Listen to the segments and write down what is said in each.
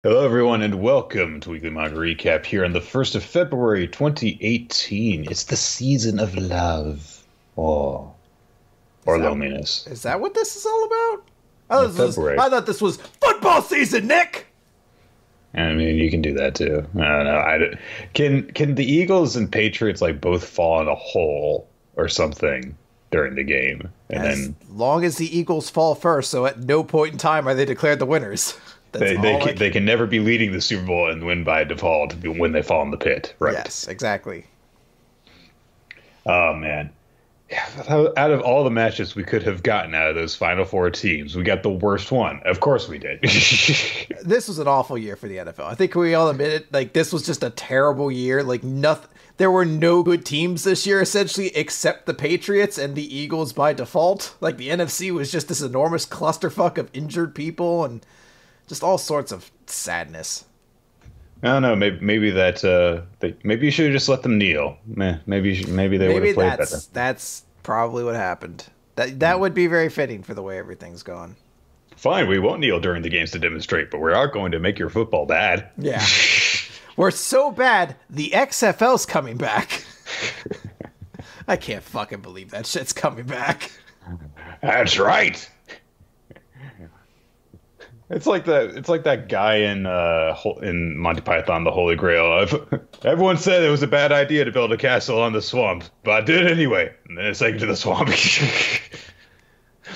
Hello, everyone, and welcome to Weekly Manga Recap here on the 1st of February, 2018. It's the season of love, or, Is or that loneliness. is that what this is all about? February. I thought this was football season, Nick. I mean, you can do that too. I don't know. Can the Eagles and Patriots like both fall in a hole or something during the game, and As then long as the Eagles fall first, so at no point in time are they declared the winners. That's they can never be leading the Super Bowl and win by default when they fall in the pit, right? Yes, exactly. Oh man. Out of all the matches we could have gotten out of those final four teams, we got the worst one. Of course we did. This was an awful year for the NFL. I think we all admit it. Like, this was just a terrible year. Like, nothing. There were no good teams this year, essentially, except the Patriots and the Eagles by default. Like, the NFC was just this enormous clusterfuck of injured people and just all sorts of sadness. I don't know. Maybe maybe you should have just let them kneel. Maybe they would have played better. That's probably what happened. That would be very fitting for the way everything's gone. Fine, we won't kneel during the games to demonstrate, but we are going to make your football bad. Yeah. We're so bad, the XFL's coming back. I can't fucking believe that shit's coming back. That's right. It's like that guy in Monty Python, The Holy Grail. Everyone said it was a bad idea to build a castle on the swamp, but I did it anyway. And then it's taken to the swamp.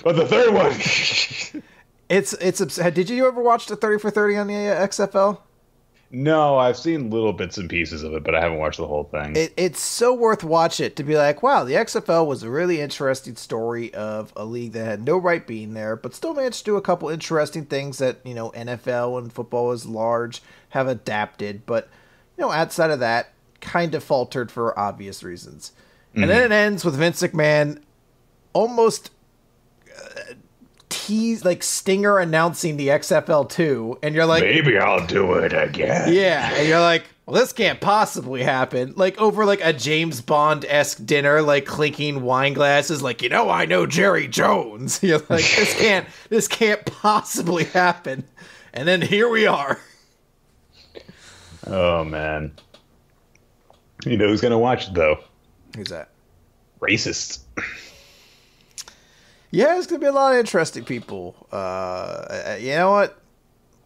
But the third one. Did you ever watch the 30 for 30 on the XFL? No, I've seen little bits and pieces of it, but I haven't watched the whole thing. It's so worth watching it to be like, wow, the XFL was a really interesting story of a league that had no right being there, but still managed to do a couple interesting things that, you know, NFL and football is large have adapted, but, you know, outside of that, kind of faltered for obvious reasons. And then it ends with Vince McMahon almost Stinger announcing the XFL 2, and you're like, maybe I'll do it again. Yeah, and you're like, well, this can't possibly happen. Like, over like a James Bond-esque dinner, like clinking wine glasses, like, you know, I know Jerry Jones. You're like, this can't possibly happen. And then here we are. Oh man. You know who's gonna watch it though? Who's that? Racists. Yeah, there's gonna be a lot of interesting people. You know what?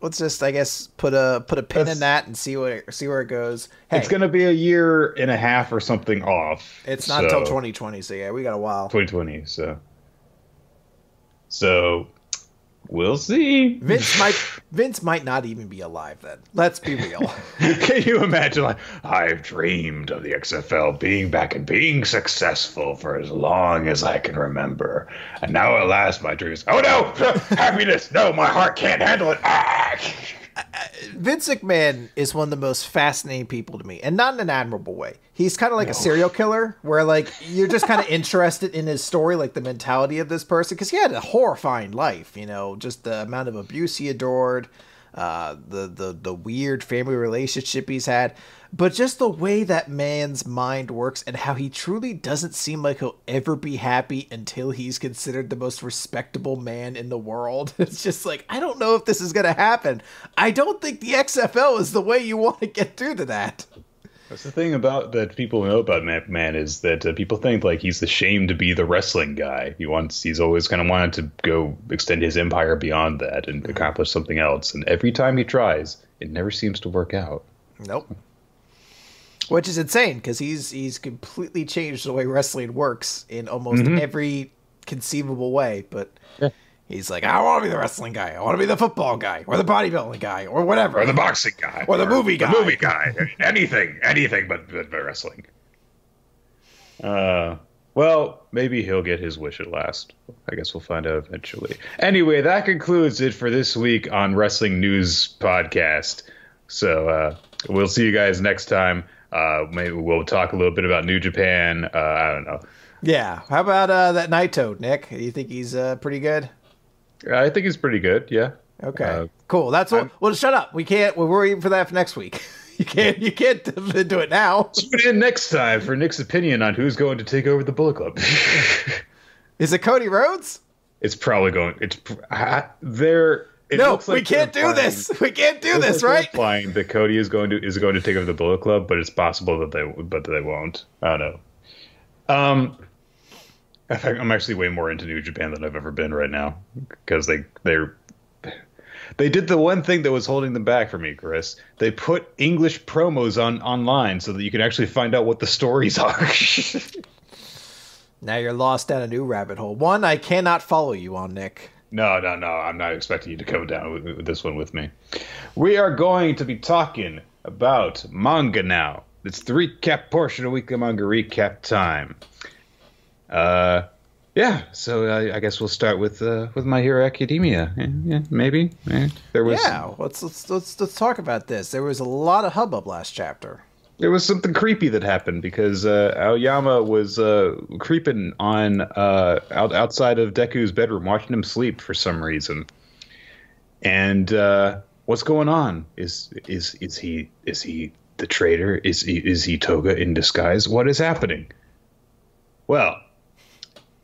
Let's just, I guess, put a pin in that and see where it goes. Hey, it's gonna be a year and a half or something off. It's not until 2020, so yeah, we got a while. 2020, so we'll see. Vince might not even be alive then. Let's be real. Can you imagine? Like, I've dreamed of the XFL being back and being successful for as long as I can remember, and now at last my dreams. Oh no, happiness! No, my heart can't handle it. Vince McMahon is one of the most fascinating people to me, and not in an admirable way. He's kind of like a serial killer, where like you're just kind of interested in his story, like the mentality of this person, because he had a horrifying life. You know, just the amount of abuse he endured, the weird family relationship he's had, but just the way that man's mind works and how he truly doesn't seem like he'll ever be happy until he's considered the most respectable man in the world. It's just like, I don't know if this is going to happen. I don't think the XFL is the way you want to get through to that. That's the thing about that people know about Man is that people think like he's ashamed to be the wrestling guy. He's always kind of wanted to go extend his empire beyond that and accomplish something else. And every time he tries, it never seems to work out. Nope. Which is insane because he's completely changed the way wrestling works in almost every conceivable way. But he's like, I want to be the wrestling guy. I want to be the football guy or the bodybuilding guy or whatever. Or the boxing guy. Or the movie guy. The movie guy. anything but wrestling. Well, maybe he'll get his wish at last. I guess we'll find out eventually. Anyway, that concludes it for this week on Wrestling News Podcast. So we'll see you guys next time. Maybe we'll talk a little bit about New Japan. I don't know. Yeah. How about that Naito, Nick? Do you think he's pretty good? I think he's pretty good. Yeah. Okay. Cool. That's what. Well, shut up. We're waiting for that for next week. You can't do it now. Tune in next time for Nick's opinion on who's going to take over the Bullet Club. Is it Cody Rhodes? It's probably going. They're It No, looks like we can't do this. We can't do this, right? Implying that Cody is going to take over the Bullet Club, but it's possible that they won't. I don't know. In fact, I'm actually way more into New Japan than I've ever been right now because they did the one thing that was holding them back for me, Chris. They put English promos online so that you can actually find out what the stories are. Now you're lost down a new rabbit hole. One I cannot follow you on, Nick. No. I'm not expecting you to come down with this one with me. We are going to be talking about manga now. It's the recap portion of Weekly Manga Recap time. Yeah, so I guess we'll start with My Hero Academia. Yeah, maybe. There was. Yeah, let's talk about this. There was a lot of hubbub last chapter. There was something creepy that happened because Aoyama was creeping on outside of Deku's bedroom, watching him sleep for some reason. And what's going on? Is he the traitor? Is he Toga in disguise? What is happening? Well,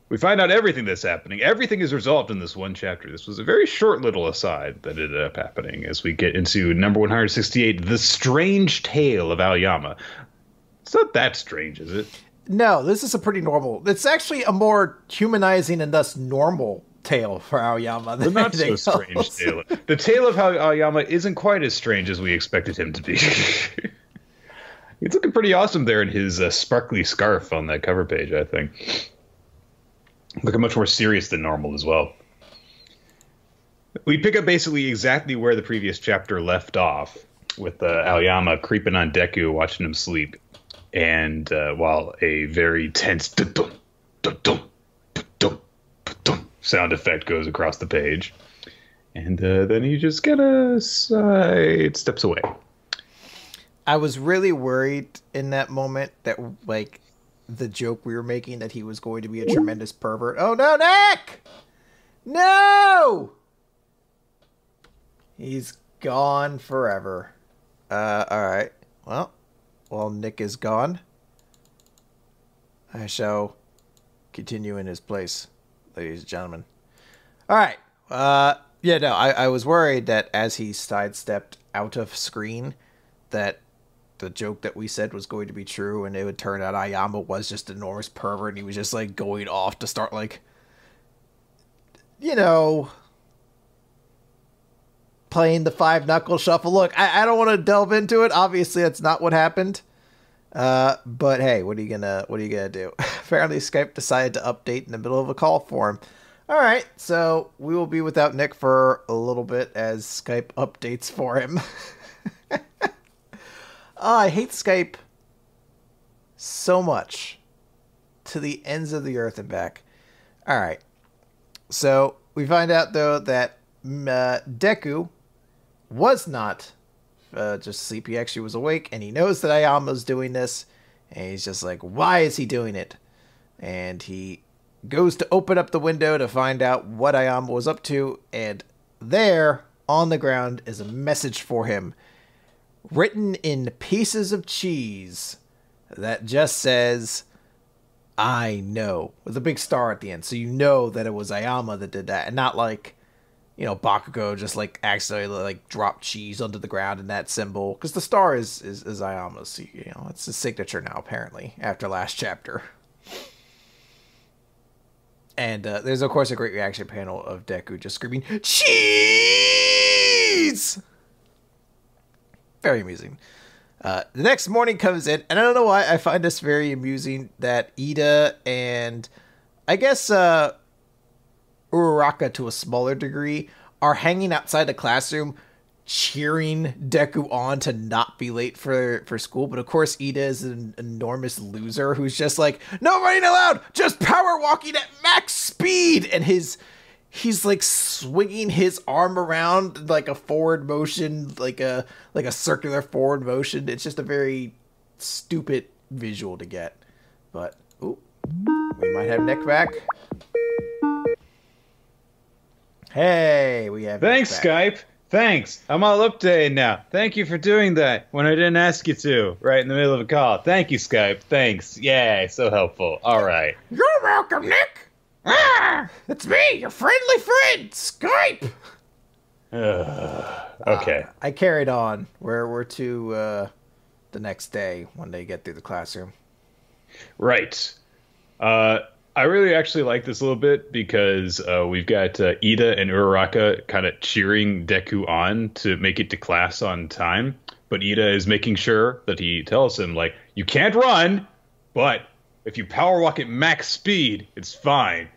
we find out everything that's happening. Everything is resolved in this one chapter. This was a very short little aside that ended up happening as we get into number 168, The Strange Tale of Aoyama. It's not that strange, is it? No, this is a pretty normal. It's actually a more humanizing and thus normal tale for Aoyama than not so anything strange else. tale. The tale of how Aoyama isn't quite as strange as we expected him to be. He's looking pretty awesome there in his sparkly scarf on that cover page, I think. Looking much more serious than normal as well. We pick up basically exactly where the previous chapter left off, with Aoyama creeping on Deku, watching him sleep, and while a very tense dum-dum, dum-dum, dum-dum, dum-dum sound effect goes across the page, and then he just kind of steps away. I was really worried in that moment that, like, the joke we were making that he was going to be a tremendous pervert. Oh no, Nick! No! He's gone forever. Alright. Well, while Nick is gone, I shall continue in his place, ladies and gentlemen. Alright. Yeah, no, I was worried that as he sidestepped out of screen, that the joke that we said was going to be true, and it would turn out Aoyama was just an enormous pervert, and he was just, like, going off to start, like, you know, playing the five-knuckle shuffle. Look, I don't want to delve into it. Obviously, that's not what happened. But, hey, what are you gonna do? Apparently, Skype decided to update in the middle of a call for him. All right, so we will be without Nick for a little bit as Skype updates for him. Oh, I hate Skype so much. To the ends of the earth and back. Alright. So, we find out, though, that Deku was not just asleep. He actually was awake, and he knows that Ayama's doing this. And he's just like, why is he doing it? And he goes to open up the window to find out what Ayama was up to. And there, on the ground, is a message for him. Written in pieces of cheese that just says, I know, with a big star at the end. So you know that it was Ayama that did that, and not like, you know, Bakugo just like accidentally like dropped cheese onto the ground in that symbol. Because the star is Ayama's. So, you know, it's his signature now, apparently, after last chapter. And there's, of course, a great reaction panel of Deku just screaming, cheese! Very amusing. The next morning comes in, and I don't know why I find this very amusing that Ida and I guess Uraraka to a smaller degree are hanging outside the classroom cheering Deku on to not be late for school. But of course Ida is an enormous loser who's just like, no running allowed, just power walking at max speed, and he's like swinging his arm around like a forward motion, like a circular forward motion. It's just a very stupid visual to get. But, ooh, we might have Nick back. Hey, we have Thanks, Nick back. Skype. Thanks. I'm all updated now. Thank you for doing that when I didn't ask you to, right in the middle of a call. Thank you, Skype. Thanks. Yay, so helpful. All right. You're welcome, Nick. Ah, it's me, your friendly friend, Skype. Okay. I carried on. We're to the next day when they get through the classroom. Right. Uh, I really actually like this a little bit because we've got Ida and Uraraka kind of cheering Deku on to make it to class on time. But Ida is making sure that he tells him, like, you can't run, but if you power walk at max speed, it's fine.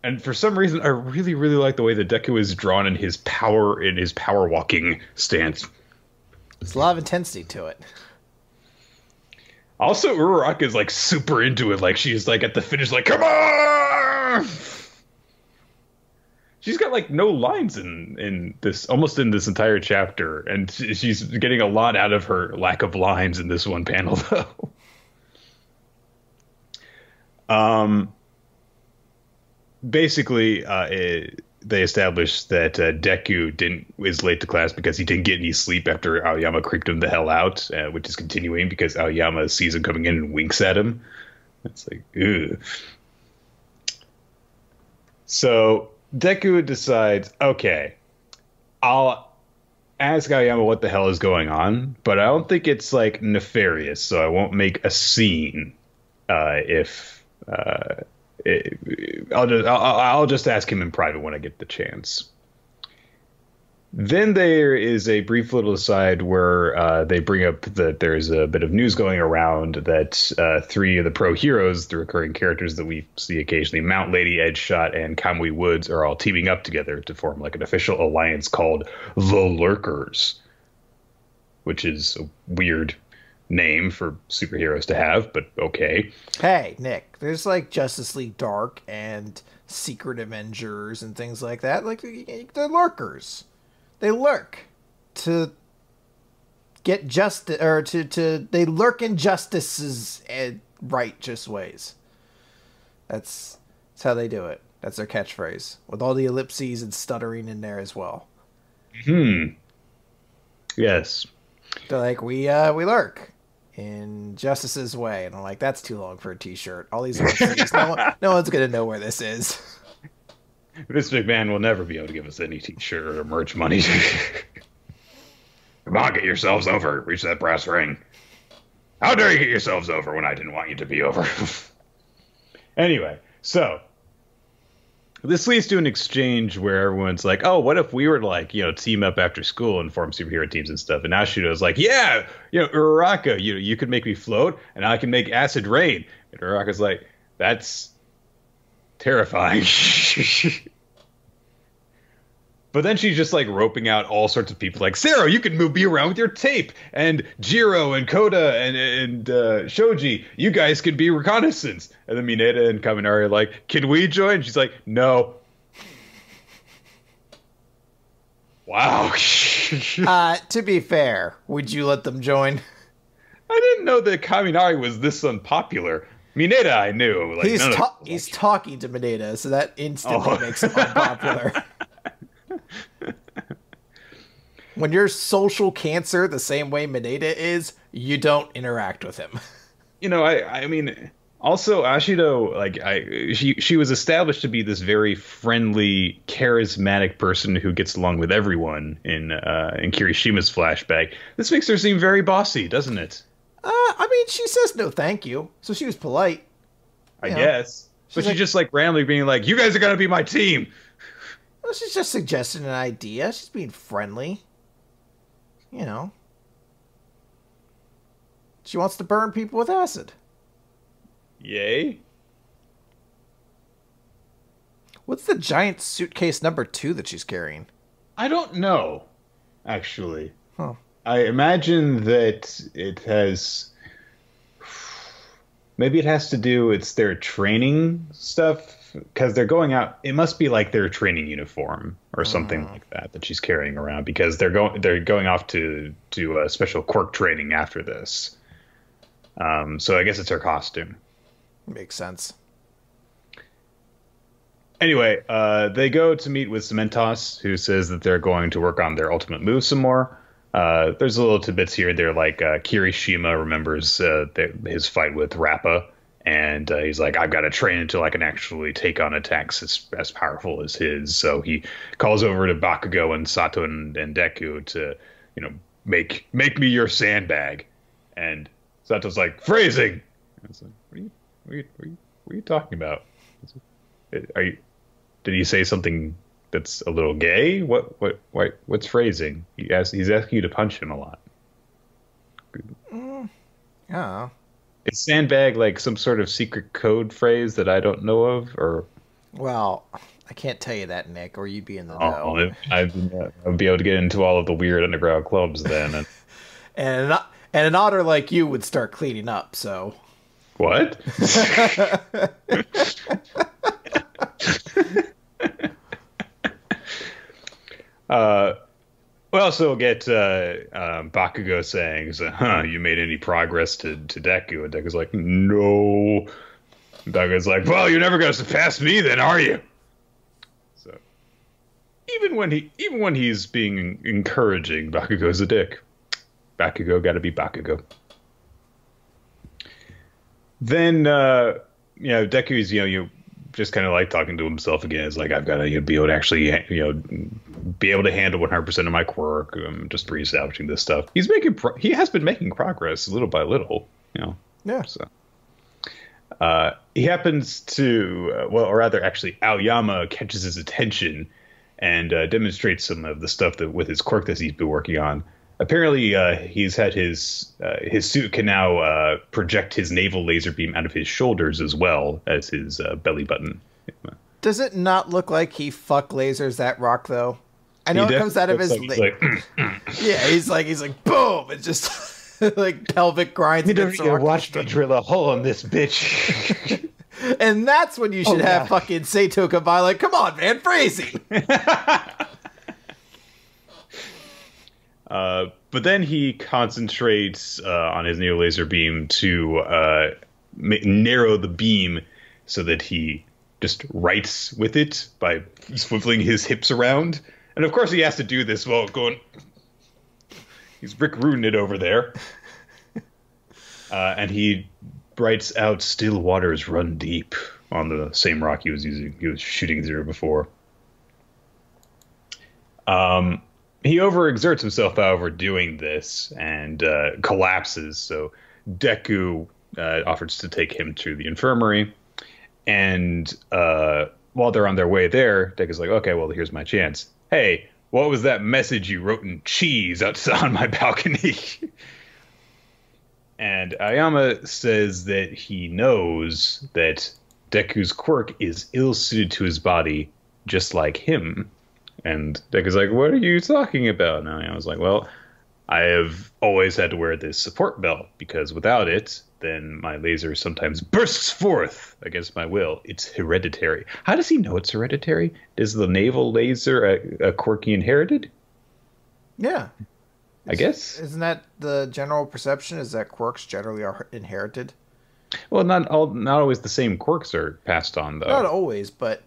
And for some reason, I really, really like the way that Deku is drawn in his power walking stance. There's a lot of intensity to it. Also, Uraraka is like super into it. Like she's like at the finish, like, come on! She's got like no lines in this, almost in this entire chapter, and she's getting a lot out of her lack of lines in this one panel, though. Basically, they established that Deku is late to class because he didn't get any sleep after Aoyama creeped him the hell out, which is continuing because Aoyama sees him coming in and winks at him. It's like, ugh. So Deku decides, okay, I'll ask Aoyama what the hell is going on, but I don't think it's like nefarious, so I won't make a scene I'll just ask him in private when I get the chance. Then there is a brief little aside where they bring up that there's a bit of news going around that three of the pro heroes, the recurring characters that we see occasionally, Mount Lady, Edgeshot, and Kamui Woods, are all teaming up together to form like an official alliance called the Lurkers, which is a weird name for superheroes to have, but okay. Hey, Nick, there's like Justice League Dark and Secret Avengers and things like that. Like, they're lurkers. They lurk to get justice, or they lurk in justice's righteous ways. That's how they do it. That's their catchphrase, with all the ellipses and stuttering in there as well. Yes. They're like, we lurk in Justice's way, and I'm like, that's too long for a T-shirt. All these ellipses, no one's gonna know where this is. Vince McMahon will never be able to give us any T-shirt or merch money. Come on, get yourselves over. Reach that brass ring. How dare you get yourselves over when I didn't want you to be over? Anyway, so this leads to an exchange where everyone's like, oh, what if we were to, like, team up after school and form superhero teams and stuff? And Ashido's like, yeah, Uraraka, you could make me float and I can make acid rain. And Uraraka's like, that's terrifying. But then she's just like roping out all sorts of people, like, Sarah, you can move me around with your tape, and Jiro and Koda and Shoji, you guys can be reconnaissance. And then Mineta and Kaminari are like, can we join? She's like, no. Wow. To be fair, would you let them join? I didn't know that Kaminari was this unpopular. Mineta, I knew. Like, he's talking to Mineta, so that instantly makes him unpopular. When you're social cancer the same way Mineta is, you don't interact with him. I mean, also Ashido, like, she was established to be this very friendly, charismatic person who gets along with everyone in Kirishima's flashback. This makes her seem very bossy, doesn't it? I mean, she says no thank you, so she was polite. I guess. But she's just like randomly being like, you guys are going to be my team. Well, she's just suggesting an idea. She's being friendly. She wants to burn people with acid. Yay. What's the giant suitcase number 2 that she's carrying? I don't know, actually. Huh. I imagine that it has... Maybe it has to do with their training stuff, because they're going out. It must be like their training uniform or something like that she's carrying around, because they're going off to a special quirk training after this. So I guess it's her costume. Makes sense. Anyway, they go to meet with Cementos, who says that they're going to work on their ultimate move some more. There's a little tidbits here. They're like Kirishima remembers his fight with Rappa, And he's like, I've got to train until I can actually take on attacks as powerful as his. So he calls over to Bakugo and Sato and Deku to, make me your sandbag. And Sato's like, phrasing. I was like, what are you talking about? Did he say something that's a little gay? What's phrasing? He's asking you to punch him a lot. Yeah. Is sandbag like some sort of secret code phrase that I don't know of, or? Well, I can't tell you that, Nick, or you'd be in the know. I'd be able to get into all of the weird underground clubs then. And an otter like you would start cleaning up, so. What? We also get Bakugo saying, you made any progress to Deku? And Deku's like, no. Bakugo's like, well, you're never going to surpass me then, are you? So even when he's being encouraging, Bakugo's a dick. Bakugo got to be Bakugo. Then, Deku's, you just kind of like talking to himself again. It's like, I've got to be able to actually, be able to handle 100% of my quirk. I'm just reestablishing this stuff. He has been making progress little by little, Yeah. So, he happens to, or rather, actually, Aoyama catches his attention and demonstrates some of the stuff with his quirk that he's been working on. Apparently, he's had his suit can now project his naval laser beam out of his shoulders as well as his belly button. Does it not look like he fuck lasers that rock though? I know it comes out of his. Yeah, he's like boom! It just like pelvic grinds. Watch me drill a hole in this bitch. And that's when you should have fucking Sato come by. Like, come on, man, phrasing. But then he concentrates on his neo laser beam to narrow the beam so that he just writes with it by swiveling his hips around. And of course he has to do this while going... He's Rick Rudening it over there. And he writes out "Still waters run deep" on the same rock he was shooting through before. He overexerts himself, however, doing this and collapses. So Deku offers to take him to the infirmary. And while they're on their way there, Deku's like, okay, well, here's my chance. Hey, what was that message you wrote in cheese outside on my balcony? And Aoyama says that he knows that Deku's quirk is ill-suited to his body, just like him. And Deku's like, what are you talking about? And I was like, well, I have always had to wear this support belt because without it, then my laser sometimes bursts forth against my will. It's hereditary. How does he know it's hereditary? Is the naval laser a quirk he inherited? Yeah. I guess. Isn't that the general perception, is that quirks generally are inherited? Well, not always the same quirks are passed on, though. Not always, but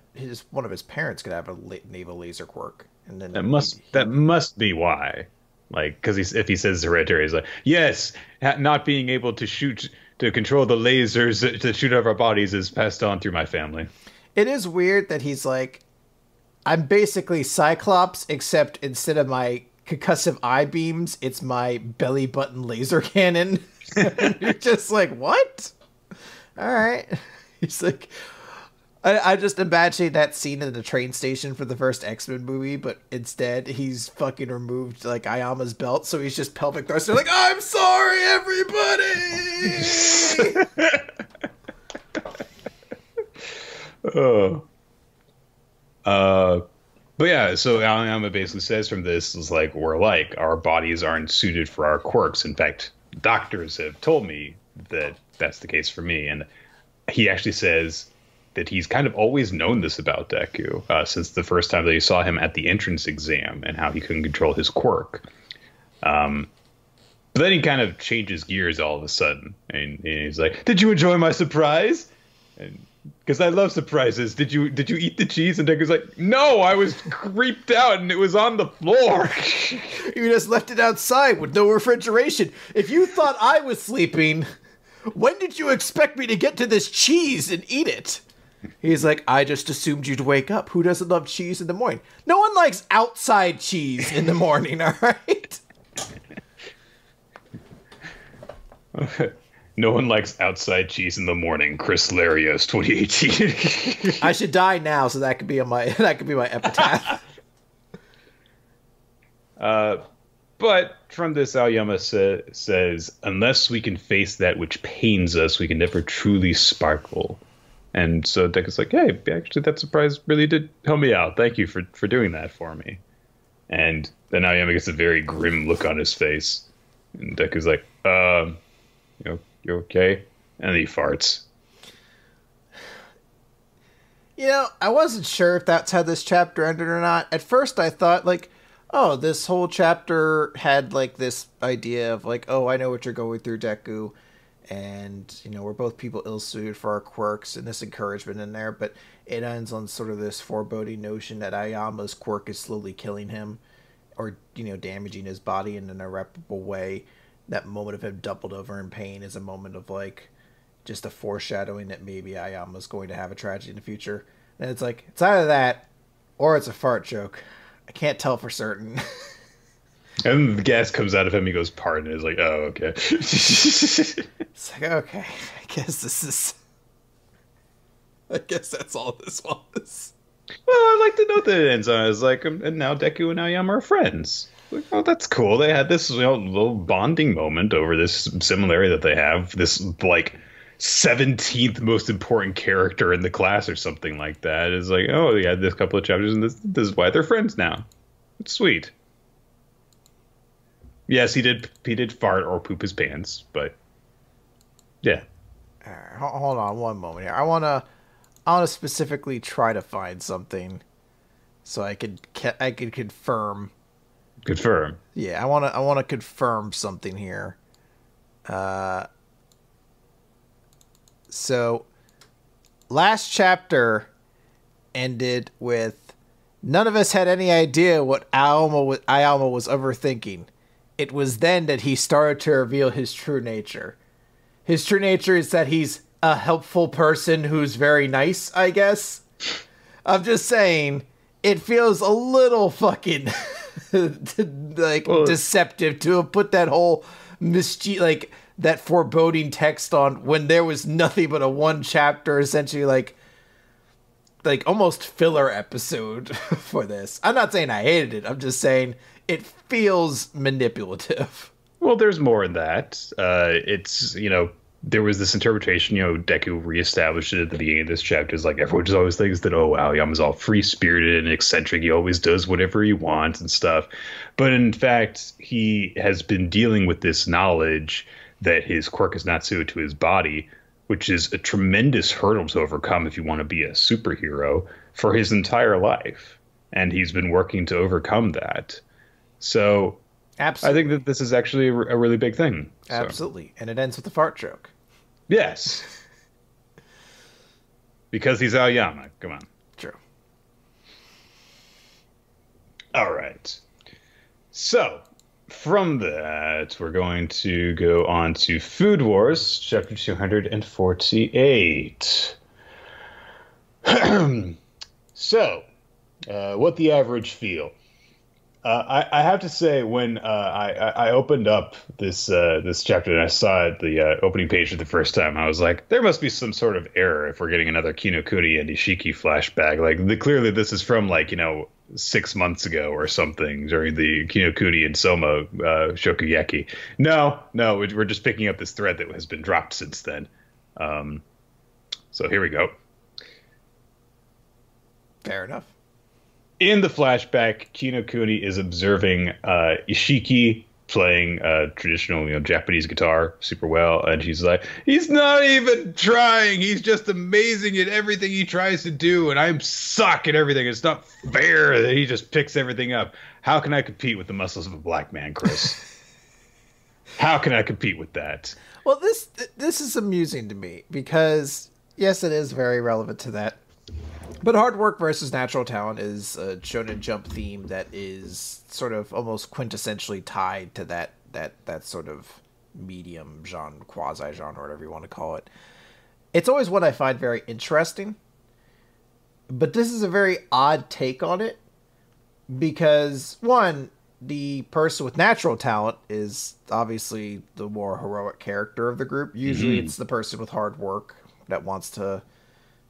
one of his parents could have a naval laser quirk, and then that must be why. Like, because if he says hereditary, he's like, yes, not being able to control the lasers to shoot out of our bodies is passed on through my family. It is weird that he's like, I'm basically Cyclops, except instead of my concussive eye beams, it's my belly button laser cannon. You're just like, what? All right. He's like, I just imagining that scene in the train station for the first X-Men movie, but instead he's fucking removed like Ayama's belt, so he's just pelvic thruster like, I'm sorry, everybody. But yeah, so Aoyama basically says from this is like, we're like, our bodies aren't suited for our quirks. In fact, doctors have told me that that's the case for me. And he actually says that he's kind of always known this about Deku since the first time that he saw him at the entrance exam and how he couldn't control his quirk. But then he kind of changes gears all of a sudden. And he's like, did you enjoy my surprise? And because I love surprises. Did you eat the cheese? And Deku's like, no, I was creeped out and it was on the floor. You just left it outside with no refrigeration. If you thought I was sleeping, when did you expect me to get to this cheese and eat it? He's like, I just assumed you'd wake up. Who doesn't love cheese in the morning? No one likes outside cheese in the morning, all right? No one likes outside cheese in the morning. Chris Larios, 2018. I should die now, so that could be my epitaph. But from this, Aoyama says, unless we can face that which pains us, we can never truly sparkle. And so Deku's like, hey, actually, that surprise really did help me out. Thank you for doing that for me. And then Aoyama gets a very grim look on his face. And Deku's like, you okay? And he farts. You know, I wasn't sure if that's how this chapter ended or not. At first, I thought, like, oh, this whole chapter had, like, this idea of, like, oh, I know what you're going through, Deku. And, you know, we're both people ill-suited for our quirks and this encouragement in there. But it ends on sort of this foreboding notion that Aoyama's quirk is slowly killing him. Or, you know, damaging his body in an irreparable way. That moment of him doubled over in pain is a moment of, like, just a foreshadowing that maybe Aoyama's going to have a tragedy in the future. And it's like, it's either that or it's a fart joke. I can't tell for certain. And the gas comes out of him. He goes, pardon. It's like, oh, okay. It's like, okay, I guess that's all this was. Well, I like to note that it ends on. It's like, and now Deku and Aoyama are friends. Like, oh, that's cool. They had this, you know, little bonding moment over this similarity that they have. This, like, 17th most important character in the class or something like that. It's like, oh, they had this couple of chapters, and this is why they're friends now. It's sweet. Yes, he did fart or poop his pants, but yeah. All right, hold on one moment here. I wanna specifically try to find something so I could confirm. Confirm. Yeah, I wanna confirm something here. So last chapter ended with none of us had any idea what Aoyama was overthinking. It was then that he started to reveal his true nature. His true nature is that he's a helpful person who's very nice, I guess. I'm just saying, it feels a little fucking deceptive to have put that whole mischief, that foreboding text on when there was nothing but a one chapter, essentially like almost filler episode for this. I'm not saying I hated it. I'm just saying it feels manipulative. Well, there's more in that. It's, you know, there was this interpretation, you know, Deku reestablished it at the beginning of this chapter. It's like everyone just always thinks that, oh, Aoyama's all free-spirited and eccentric. He always does whatever he wants and stuff. But in fact, he has been dealing with this knowledge that his quirk is not suited to his body, which is a tremendous hurdle to overcome if you want to be a superhero, for his entire life. And he's been working to overcome that. So absolutely. I think that this is actually a really big thing. So. Absolutely. And it ends with a fart joke. Yes. Because he's Aoyama. Come on. True. All right. So, from that, we're going to go on to Food Wars, chapter 248. So, what the average feel? I have to say, when I opened up this chapter and I saw it, the opening page for the first time, I was like, there must be some sort of error if we're getting another Kinokuni and Ishiki flashback. Like, clearly this is from, 6 months ago or something during the Kinokuni and Soma Shokugeki. No, we're just picking up this thread that has been dropped since then. So here we go. Fair enough. In the flashback, Kinokuni is observing Ishiki playing traditional, Japanese guitar super well, and she's like, "He's not even trying. He's just amazing at everything he tries to do, and I'm suck at everything. It's not fair that he just picks everything up. How can I compete with the muscles of a black man, Chris? How can I compete with that?" Well, this is amusing to me because yes, it is very relevant to that. But hard work versus natural talent is a Shonen Jump theme that is sort of almost quintessentially tied to that sort of medium genre, quasi genre, whatever you want to call it. It's always what I find very interesting, but this is a very odd take on it because, one, the person with natural talent is obviously the more heroic character of the group. Usually it's the person with hard work that wants to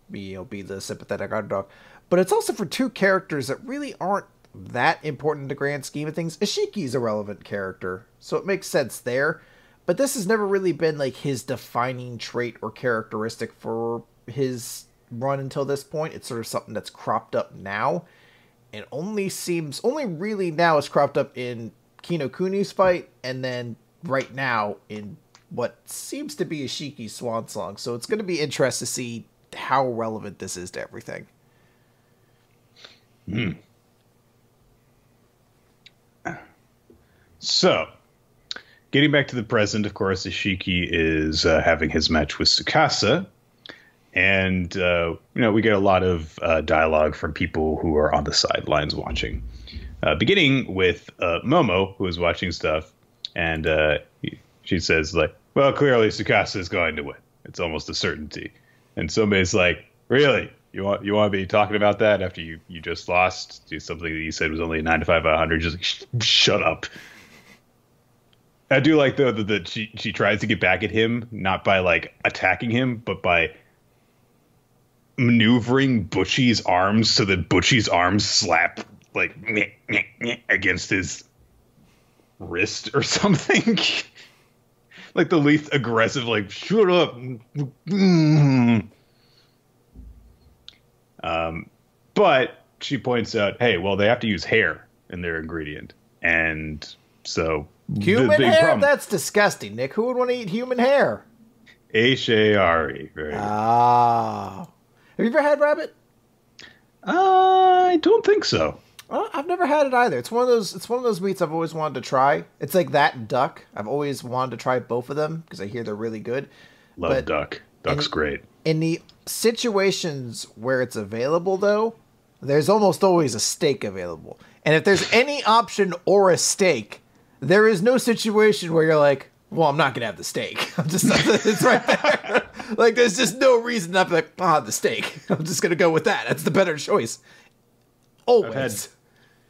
be the sympathetic underdog. But it's also for two characters that really aren't that important in the grand scheme of things. Ishiki's a relevant character, so it makes sense there. But this has never really been like his defining trait or characteristic for his run until this point. It's sort of something that's cropped up now. And only really now it's cropped up in Kino Kuni's fight, and then right now in what seems to be Ishiki's swan song. So it's going to be interesting to see how relevant this is to everything. So, getting back to the present, of course, Ishiki is having his match with Tsukasa. And, we get a lot of dialogue from people who are on the sidelines watching. Beginning with Momo, who is watching stuff. And she says, like, well, clearly Tsukasa is going to win. It's almost a certainty. And somebody's like, really? You want to be talking about that after you just lost to something that you said was only a 9 to 5 out of 100? Just like, shut up. I do like, though, that she tries to get back at him, not by, like, attacking him, but by maneuvering Butchie's arms so that Butchie's arms slap, like, against his wrist or something. Like the least aggressive, like, shut up. But she points out, hey, well, they have to use hair in their ingredient. And so... Human hair? Problem. That's disgusting, Nick. Who would want to eat human hair? H-A-R-E. Ah. Have you ever had rabbit? I don't think so. I've never had it either. It's one of those meats I've always wanted to try. It's like that and duck. I've always wanted to try both of them because I hear they're really good. Love duck. Duck's great. In the situations where it's available, though, there's almost always a steak available. And if there's any option or a steak, there is no situation where you're like, well, I'm not going to have the steak. It's right there. Like, there's just no reason not to be like, the steak. I'm just going to go with that. That's the better choice. Always.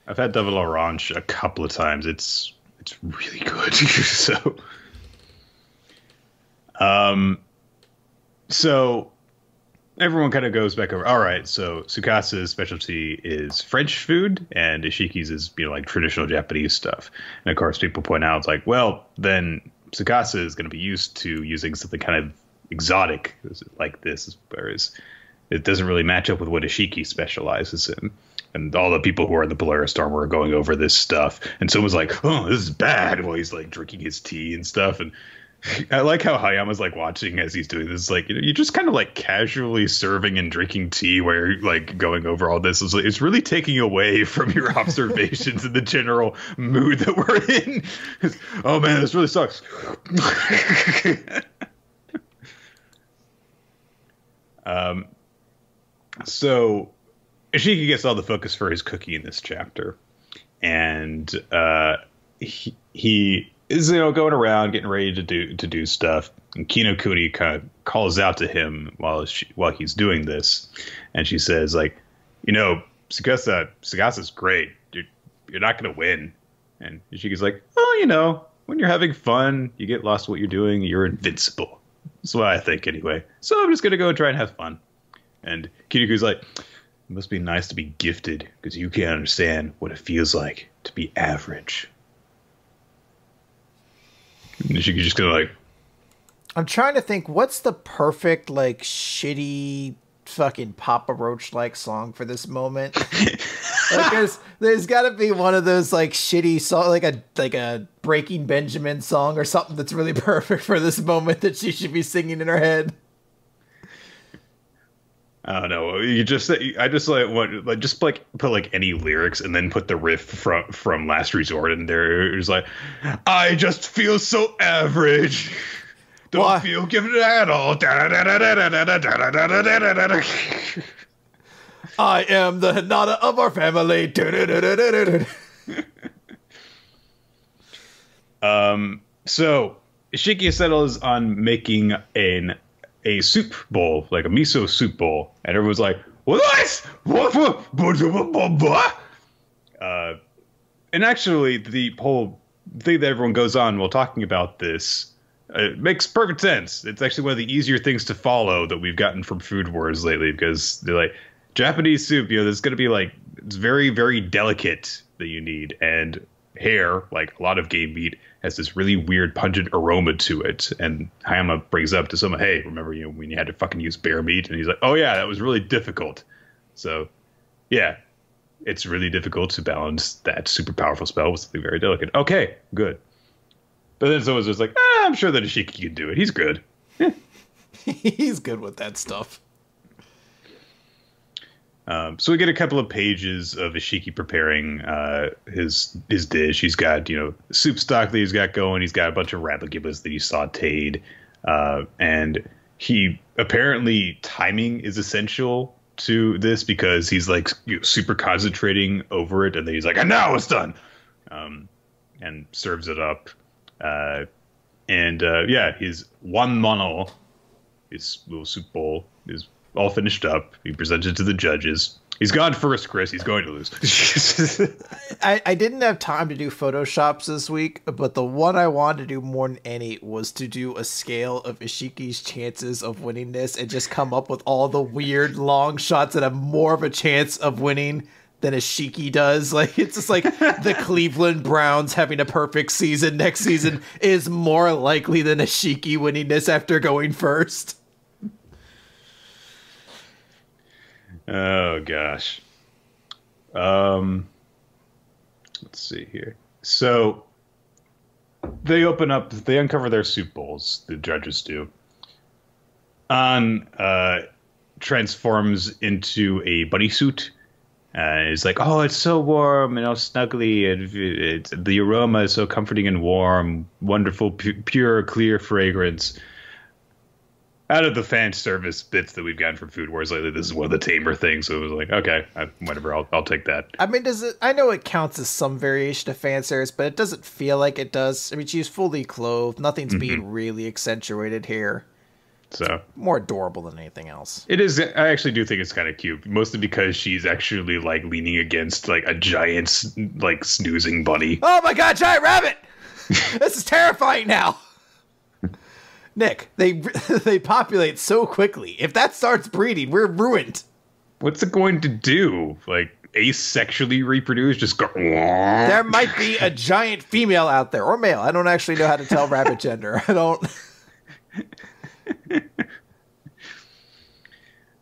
I've had double orange a couple of times. It's really good. So everyone kind of goes back over. All right, so Tsukasa's specialty is French food, and Ishiki's is like traditional Japanese stuff. And of course, people point out, it's like, well, then Tsukasa is going to be used to using something kind of exotic like this, whereas it doesn't really match up with what Ishiki specializes in. And all the people who are in the Polaris Storm were going over this stuff. And someone's like, oh, this is bad, while he's like drinking his tea and stuff. And I like how Hayama's like watching as he's doing this. Like, you're just kind of like casually serving and drinking tea while you're like going over all this. It's really taking away from your observations and the general mood that we're in. Oh man, this really sucks. So Ishiki gets all the focus for his cookie in this chapter, and he is going around getting ready to do stuff, and Kino Kuni kind of calls out to him while he's doing this, and she says, like, Tsukasa's great. You're not gonna win. And Ishiki's like, oh, when you're having fun, you get lost in what you're doing, you're invincible. That's what I think anyway. So I'm just gonna go and try and have fun. And Kinoku's like, it must be nice to be gifted, because you can't understand what it feels like to be average. And she could just go like, I'm trying to think, what's the perfect, like, shitty fucking Papa Roach like song for this moment? Like, there's got to be one of those like shitty song, like a Breaking Benjamin song or something that's really perfect for this moment that she should be singing in her head. I don't know. I just put like any lyrics and then put the riff from Last Resort in there. It was like, I just feel so average. Don't feel given at all. I am the Hinata of our family. So Ishiki settles on making a soup bowl, like a miso soup bowl, and everyone's like, "What? And actually, the whole thing that everyone goes on while talking about this makes perfect sense. It's actually one of the easier things to follow that we've gotten from Food Wars lately, because they're like, Japanese soup, there's going to be like, it's very, very delicate that you need, and hair, like a lot of game meat, has this really weird pungent aroma to it. And Hayama brings up to someone, hey, remember when you had to fucking use bear meat? And he's like, oh yeah, that was really difficult. So yeah, it's really difficult to balance that super powerful spell with something very delicate. Okay, good. But then someone's just like, I'm sure that Ishiki can do it. He's good. He's good with that stuff. So we get a couple of pages of Ishiki preparing his dish. He's got, soup stock that he's got going. He's got a bunch of radicula's that he sauteed. And he apparently timing is essential to this, because he's like super concentrating over it. And then he's like, and now it's done. And serves it up. His one mono, his little soup bowl, is all finished up. He presented to the judges. He's gone first, Chris. He's going to lose. I didn't have time to do Photoshops this week, but the one I wanted to do more than any was to do a scale of Ishiki's chances of winning this and just come up with all the weird long shots that have more of a chance of winning than Ishiki does. Like, it's just like the Cleveland Browns having a perfect season next season is more likely than Ishiki winning this after going first. Oh gosh. Let's see here. So they uncover their soup bowls, the judges do. An transforms into a bunny suit. It's like, oh, it's so warm and all snuggly, and the aroma is so comforting and warm, wonderful, pure, clear fragrance. Out of the fan service bits that we've gotten from Food Wars lately, this is one of the tamer things. So it was like, okay, whatever, I'll take that. I mean, I know it counts as some variation of fan service, but it doesn't feel like it does. I mean, she's fully clothed. Nothing's being really accentuated here. So more adorable than anything else. It is. I actually do think it's kind of cute, mostly because she's actually like leaning against like a giant, like snoozing bunny. Oh my god, giant rabbit! This is terrifying now. Nick, they populate so quickly. If that starts breeding, we're ruined. What's it going to do? Like asexually reproduce? Just go. There might be a giant female out there, or male. I don't actually know how to tell rabbit gender. I don't.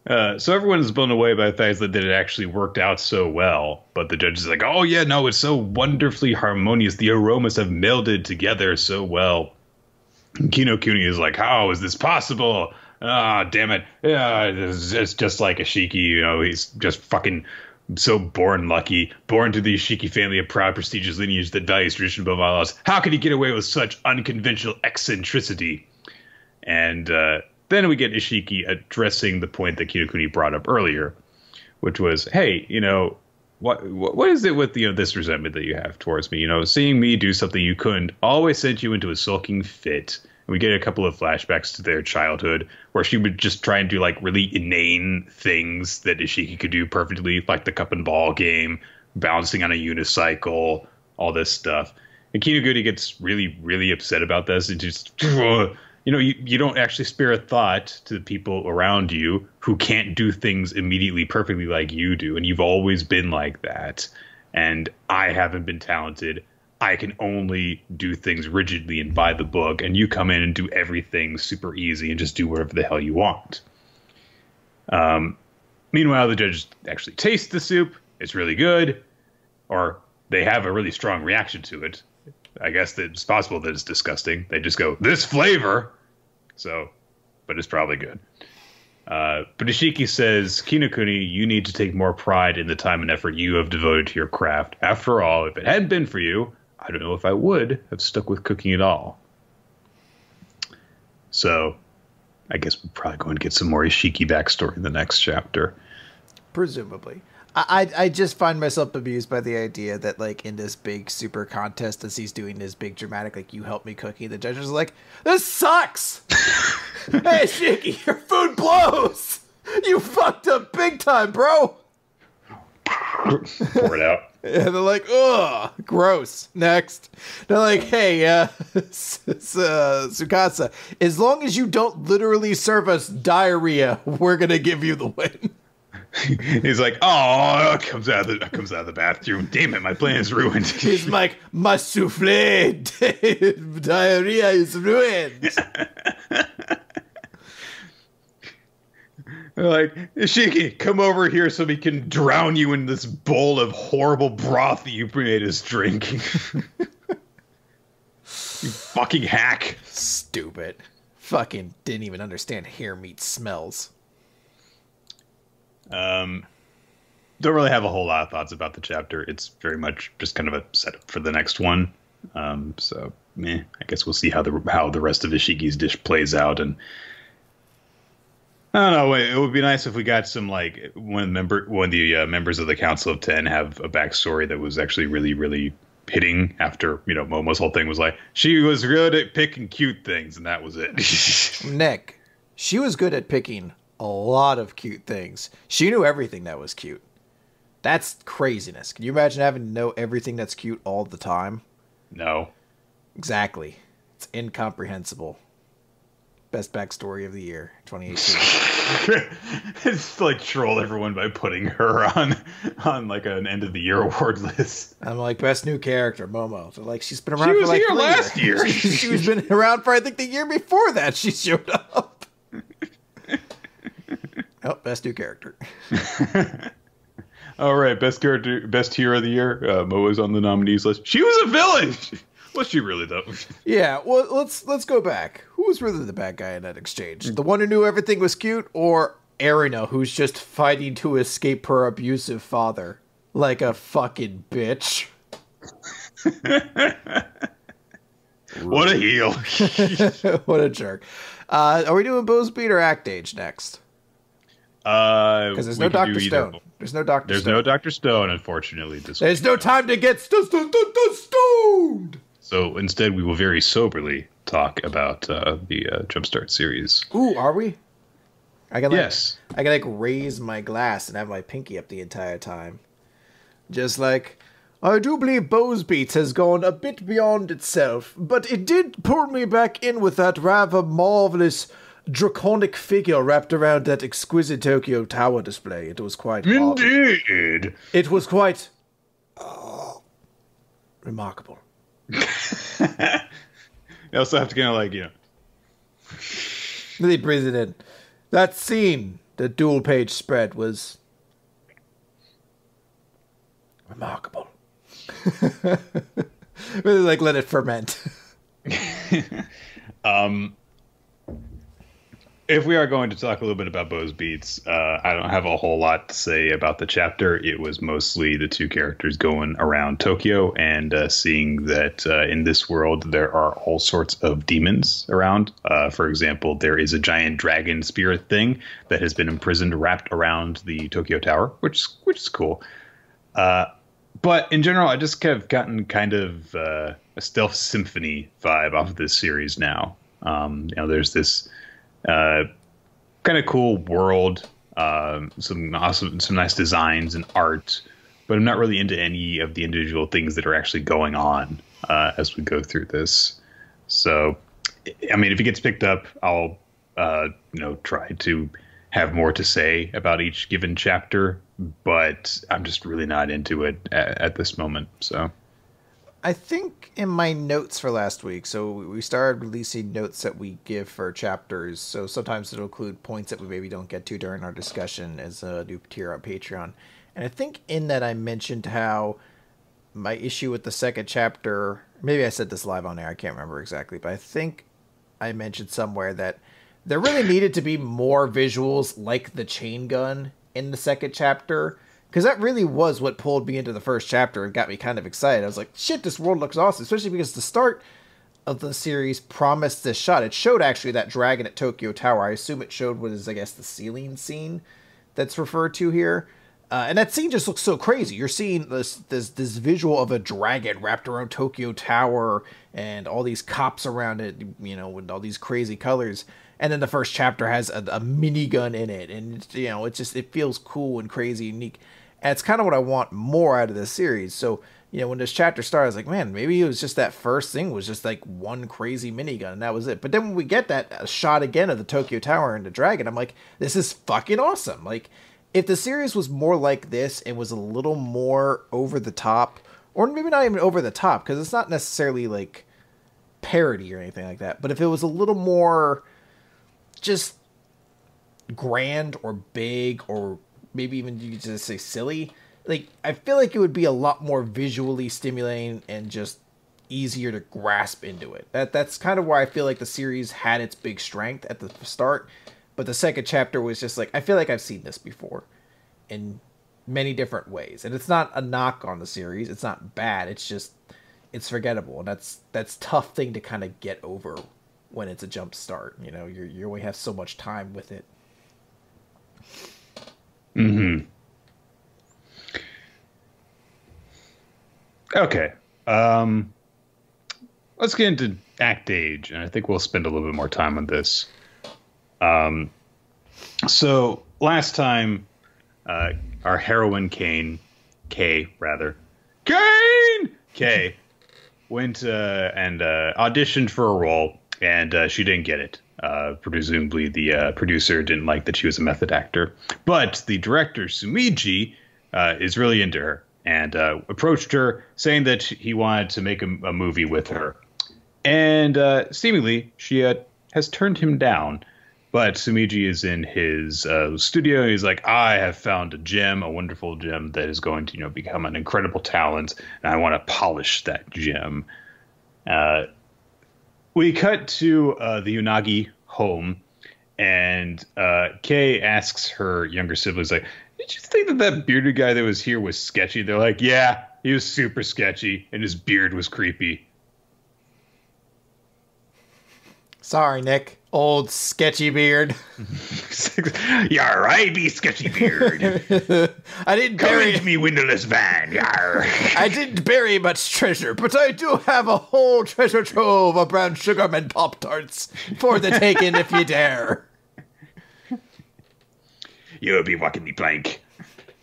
So everyone is blown away by the fact that it actually worked out so well. But the judge is like, oh yeah, no, it's so wonderfully harmonious. The aromas have melded together so well. And Kino Kuni is like, how is this possible? Ah, damn it. Yeah, it's just like Ishiki, he's just fucking so born lucky. Born to the Ishiki family, a proud, prestigious lineage that values tradition above all else. How could he get away with such unconventional eccentricity? And then we get Ishiki addressing the point that Kinokuni brought up earlier, which was, hey, what is it with this resentment that you have towards me? Seeing me do something you couldn't always sent you into a sulking fit. And we get a couple of flashbacks to their childhood where she would just try and do like really inane things that Ishiki could do perfectly, like the cup and ball game, bouncing on a unicycle, all this stuff. And Kinokuni gets really, really upset about this and just... you don't actually spare a thought to the people around you who can't do things immediately perfectly like you do. And you've always been like that. And I haven't been talented. I can only do things rigidly and by the book. And you come in and do everything super easy and just do whatever the hell you want. Meanwhile, the judges actually taste the soup. It's really good. Or they have a really strong reaction to it. I guess that it's possible that it's disgusting. They just go, this flavor. So, but it's probably good. But Ishiki says, Kinokuni, you need to take more pride in the time and effort you have devoted to your craft. After all, if it hadn't been for you, I don't know if I would have stuck with cooking at all. So, I guess we're probably going to get some more Ishiki backstory in the next chapter. Presumably. I just find myself amused by the idea that, like, in this big super contest, as he's doing this big dramatic, like, you help me cookie, the judges are like, this sucks! Hey, Shiggy, your food blows! You fucked up big time, bro! Pour it out. And they're like, ugh, gross. Next. They're like, hey, Tsukasa, as long as you don't literally serve us diarrhea, we're going to give you the win. He's like, oh, it comes out of the bathroom. Damn it, my plan is ruined. He's like, my souffle diarrhea is ruined. They're like, Ishiki, come over here so we can drown you in this bowl of horrible broth that you made us drink. You fucking hack. Stupid. Fucking didn't even understand hair meat smells. Don't really have a whole lot of thoughts about the chapter. It's very much just kind of a setup for the next one. So, I guess we'll see how the rest of Ishiki's dish plays out. And I don't know. It would be nice if we got some, like, when the members of the Council of Ten have a backstory that was actually really, really hitting. After Momo's whole thing was like she was good at picking cute things, and that was it. Nick, she was good at picking a lot of cute things. She knew everything that was cute. That's craziness. Can you imagine having to know everything that's cute all the time? No. Exactly. It's incomprehensible. Best backstory of the year, 2018. It's like troll everyone by putting her on like an end of the year award list. I'm like, best new character, Momo. They're like, she's been around for like 3 years. Last year. She's been around for, I think, the year before that she showed up. Oh, best new character. All right, best character, best hero of the year. Momo's on the nominees list. She was a villain. Was she really, though? Yeah, well, let's go back. Who was really the bad guy in that exchange? The one who knew everything was cute, or Erina, who's just fighting to escape her abusive father? Like a fucking bitch. What a heel. What a jerk. Are we doing Bozebeats or Act Age next? Because there's no Dr. Stone. There's no Dr. There's Stone. no Dr. Stone, unfortunately. There's no time to get stoned. So instead, we will very soberly talk about the Jumpstart series. Ooh, are we? Yes. I can, like, raise my glass and have my pinky up the entire time. Just like, I do believe Bozebeats has gone a bit beyond itself, but it did pull me back in with that rather marvelous draconic figure wrapped around that exquisite Tokyo Tower display. It was quite marvelous. Indeed. It was quite remarkable. You also have to kind of like, Really breathe it in. That scene, the dual page spread, was remarkable. Really, like, let it ferment. If we are going to talk a little bit about Bozebeats, I don't have a whole lot to say about the chapter. It was mostly the two characters going around Tokyo and seeing that in this world there are all sorts of demons around. For example, there is a giant dragon spirit thing that has been imprisoned, wrapped around the Tokyo Tower, which is cool. But in general, I just have gotten kind of a stealth symphony vibe off of this series now. There's this kind of cool world, some nice designs and art, but I'm not really into any of the individual things that are actually going on as we go through this. So, I mean, if it gets picked up, I'll try to have more to say about each given chapter, but I'm just really not into it at this moment. So I think in my notes for last week, so we started releasing notes that we give for chapters. So sometimes it'll include points that we maybe don't get to during our discussion as a new tier on Patreon. And I think in that I mentioned how my issue with the second chapter, maybe I said this live on air, I can't remember exactly, but I think I mentioned somewhere that there really needed to be more visuals like the chain gun in the second chapter. Because that really was what pulled me into the first chapter and got me kind of excited. I was like, shit, this world looks awesome. Especially because the start of the series promised this shot. It showed actually that dragon at Tokyo Tower. I assume it showed what is, I guess, the ceiling scene that's referred to here. And that scene just looks so crazy. You're seeing this visual of a dragon wrapped around Tokyo Tower and all these cops around it, you know, with all these crazy colors. And then the first chapter has a minigun in it. And, you know, it feels cool and crazy, unique. And it's kind of what I want more out of this series. So, you know, when this chapter started, I was like, man, maybe it was just that first thing was just like one crazy minigun and that was it. But then when we get that shot again of the Tokyo Tower and the dragon, I'm like, this is fucking awesome. Like, if the series was more like this and was a little more over the top, or maybe not even over the top, because it's not necessarily like parody or anything like that, but if it was a little more just grand or big, or maybe even you could just say silly, like, I feel like it would be a lot more visually stimulating and just easier to grasp into it. That's kind of why I feel like the series had its big strength at the start. But the second chapter was just like, I feel like I've seen this before in many different ways. And it's not a knock on the series. It's not bad. It's just, it's forgettable. And that's tough thing to kind of get over when it's a jump start. You know, you only have so much time with it. Mm-hmm. Okay. Let's get into Act Age. And I think we'll spend a little bit more time on this. So last time, our heroine Kay went and auditioned for a role, and she didn't get it. Presumably the producer didn't like that she was a method actor, but the director Sumiji is really into her and approached her saying that he wanted to make a movie with her, and seemingly she has turned him down. But Sumiji is in his studio, and he's like, I have found a gem, a wonderful gem that is going to, become an incredible talent, and I want to polish that gem. We cut to the Unagi home, and Kay asks her younger siblings, like, did you think that bearded guy that was here was sketchy? They're like, yeah, he was super sketchy, and his beard was creepy. Sorry, Nick. Old sketchy beard. Yar, I be sketchy beard. I didn't Come bury into me windowless van, yar. I didn't bury much treasure, but I do have a whole treasure trove of brown sugarman Pop-Tarts for the taking if you dare. You'll be walking me blank.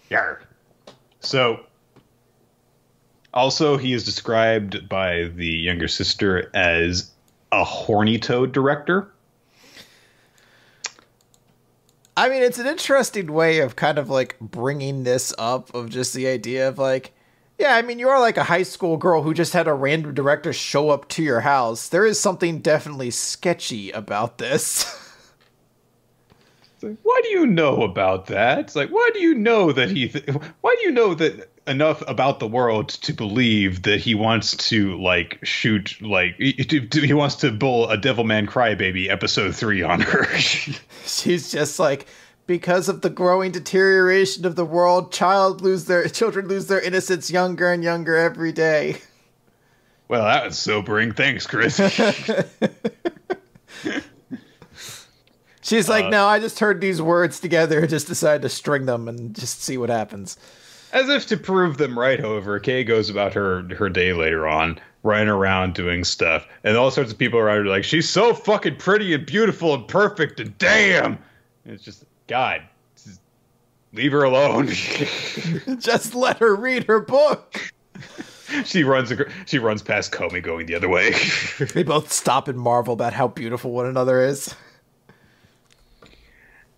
Yar. So, also, he is described by the younger sister as a horny toad director. I mean, it's an interesting way of kind of like bringing this up, of just the idea of like, yeah, I mean, you are like a high school girl who just had a random director show up to your house. There is something definitely sketchy about this. It's like, why do you know about that? It's like, why do you know that why do you know that enough about the world to believe that he wants to shoot he wants to bull a Devilman Crybaby episode 3 on her? She's just like, because of the growing deterioration of the world, children lose their innocence younger and younger every day. Well, that was sobering. Thanks, Chris. She's like, no, I just heard these words together and just decided to string them and just see what happens. As if to prove them right, however, Kay goes about her day later on, running around doing stuff, and all sorts of people around her are like, she's so fucking pretty and beautiful and perfect, and damn! And it's just, God, just leave her alone. Just let her read her book. She runs past Comey going the other way. They both stop and marvel about how beautiful one another is.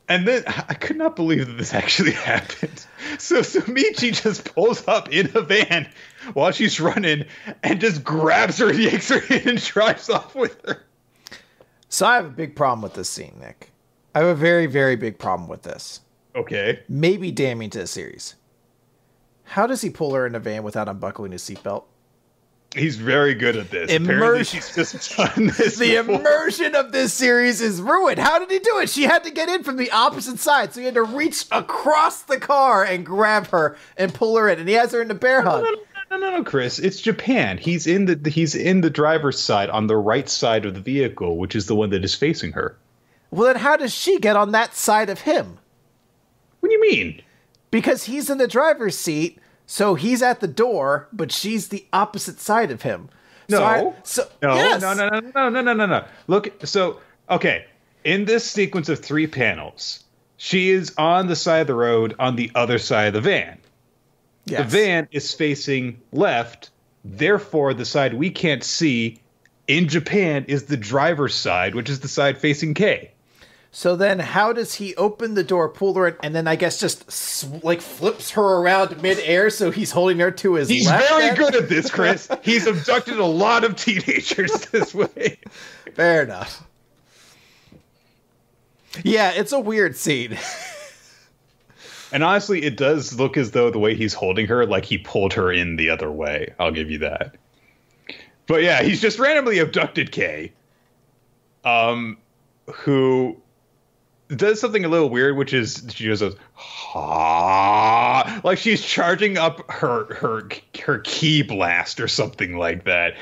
And then I could not believe that this actually happened. So Michi just pulls up in a van while she's running and just grabs her, yanks her in, and drives off with her. So I have a big problem with this scene, Nick. I have a very, very big problem with this. Okay. Maybe damning to the series. How does he pull her in a van without unbuckling his seatbelt? He's very good at this. Apparently she's just done this The before. immersion of this series is ruined. How did he do it? She had to get in from the opposite side, so he had to reach across the car and grab her and pull her in, and he has her in the bear hug. No, Chris. It's Japan. He's in the driver's side on the right side of the vehicle, which is the one that is facing her. Well, then how does she get on that side of him? What do you mean? Because he's in the driver's seat, so he's at the door, but she's the opposite side of him. No. Yes. No. Look, so, okay. In this sequence of 3 panels, she is on the side of the road on the other side of the van. Yes. The van is facing left. Therefore, the side we can't see in Japan is the driver's side, which is the side facing Kay. So then how does he open the door, pull her in, and then I guess just flips her around midair so he's holding her to his He's left? He's very then? good at this, Chris. He's abducted a lot of teenagers this way. Fair enough. Yeah, it's a weird scene. And honestly, it does look as though the way he's holding her, like he pulled her in the other way. I'll give you that. But yeah, he's just randomly abducted Kay, who does something a little weird, which is she just goes, ha, like she's charging up her key blast or something like that,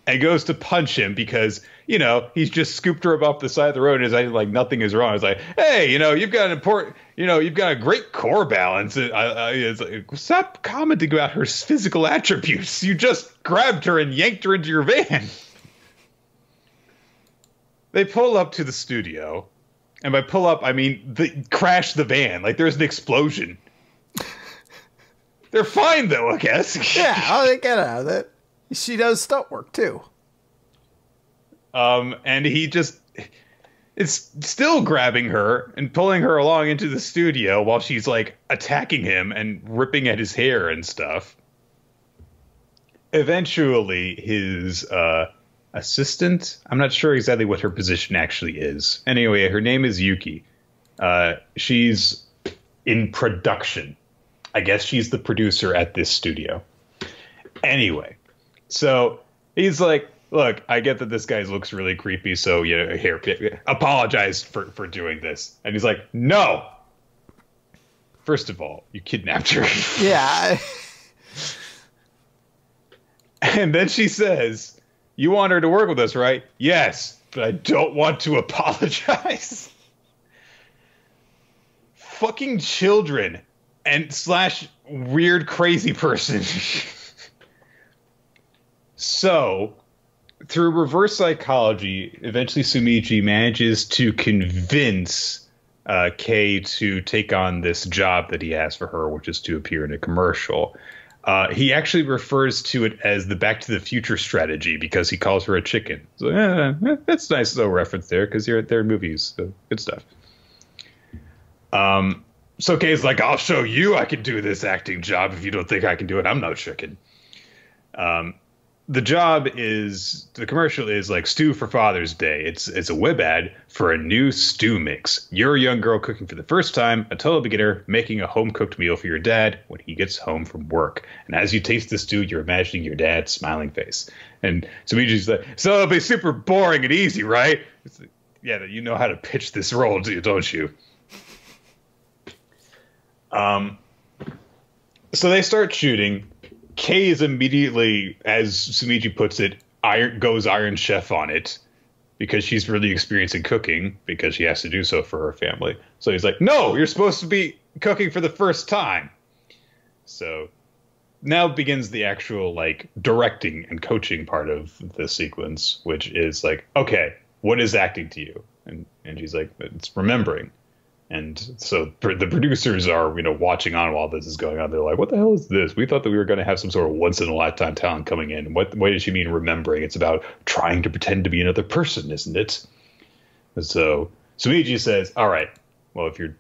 and goes to punch him because, you know, he's just scooped her up off the side of the road and is acting like nothing is wrong. It's like, hey, you know, you've got a great core balance. It's like, stop commenting about her physical attributes. You just grabbed her and yanked her into your van. They pull up to the studio. And by pull up, I mean crash the van. Like, there's an explosion. They're fine, though, I guess. Yeah, they get out of it. She does stunt work, too. And he just is still grabbing her and pulling her along into the studio while she's, like, attacking him and ripping at his hair and stuff. Eventually, his assistant, I'm not sure exactly what her position actually is. Anyway, her name is Yuki. She's in production. I guess she's the producer at this studio. Anyway, so he's like, look, I get that this guy looks really creepy, so, you know, here, apologize for doing this. And he's like, no. First of all, you kidnapped her. Yeah. And then she says, you want her to work with us, right? Yes, but I don't want to apologize. Fucking children and / weird crazy person. So, through reverse psychology, eventually Sumiji manages to convince Kay to take on this job that he has for her, which is to appear in a commercial. He actually refers to it as the Back to the Future strategy because he calls her a chicken. So, that's a nice little reference there because they're in movies. So good stuff. So Kay's like, I'll show you I can do this acting job if you don't think I can do it. I'm no chicken. The commercial is like stew for Father's Day. It's a web ad for a new stew mix. You're a young girl cooking for the first time, a total beginner, making a home-cooked meal for your dad when he gets home from work. And as you taste the stew, you're imagining your dad's smiling face. And Sumiji's like, so it'll be super boring and easy, right? It's like, yeah, you know how to pitch this role, don't you? So they start shooting. Kay is immediately, as Sumiji puts it, Iron Chef on it because she's really experienced in cooking because she has to do so for her family. So he's like, no, you're supposed to be cooking for the first time. So now begins the actual like directing and coaching part of the sequence, which is like, okay, what is acting to you? And she's like, it's remembering. And so the producers are, you know, watching on while this is going on. They're like, what the hell is this? We thought that we were going to have some sort of once-in-a-lifetime talent coming in. What does she mean remembering? It's about trying to pretend to be another person, isn't it? And so Sumiji says, all right, well, if you're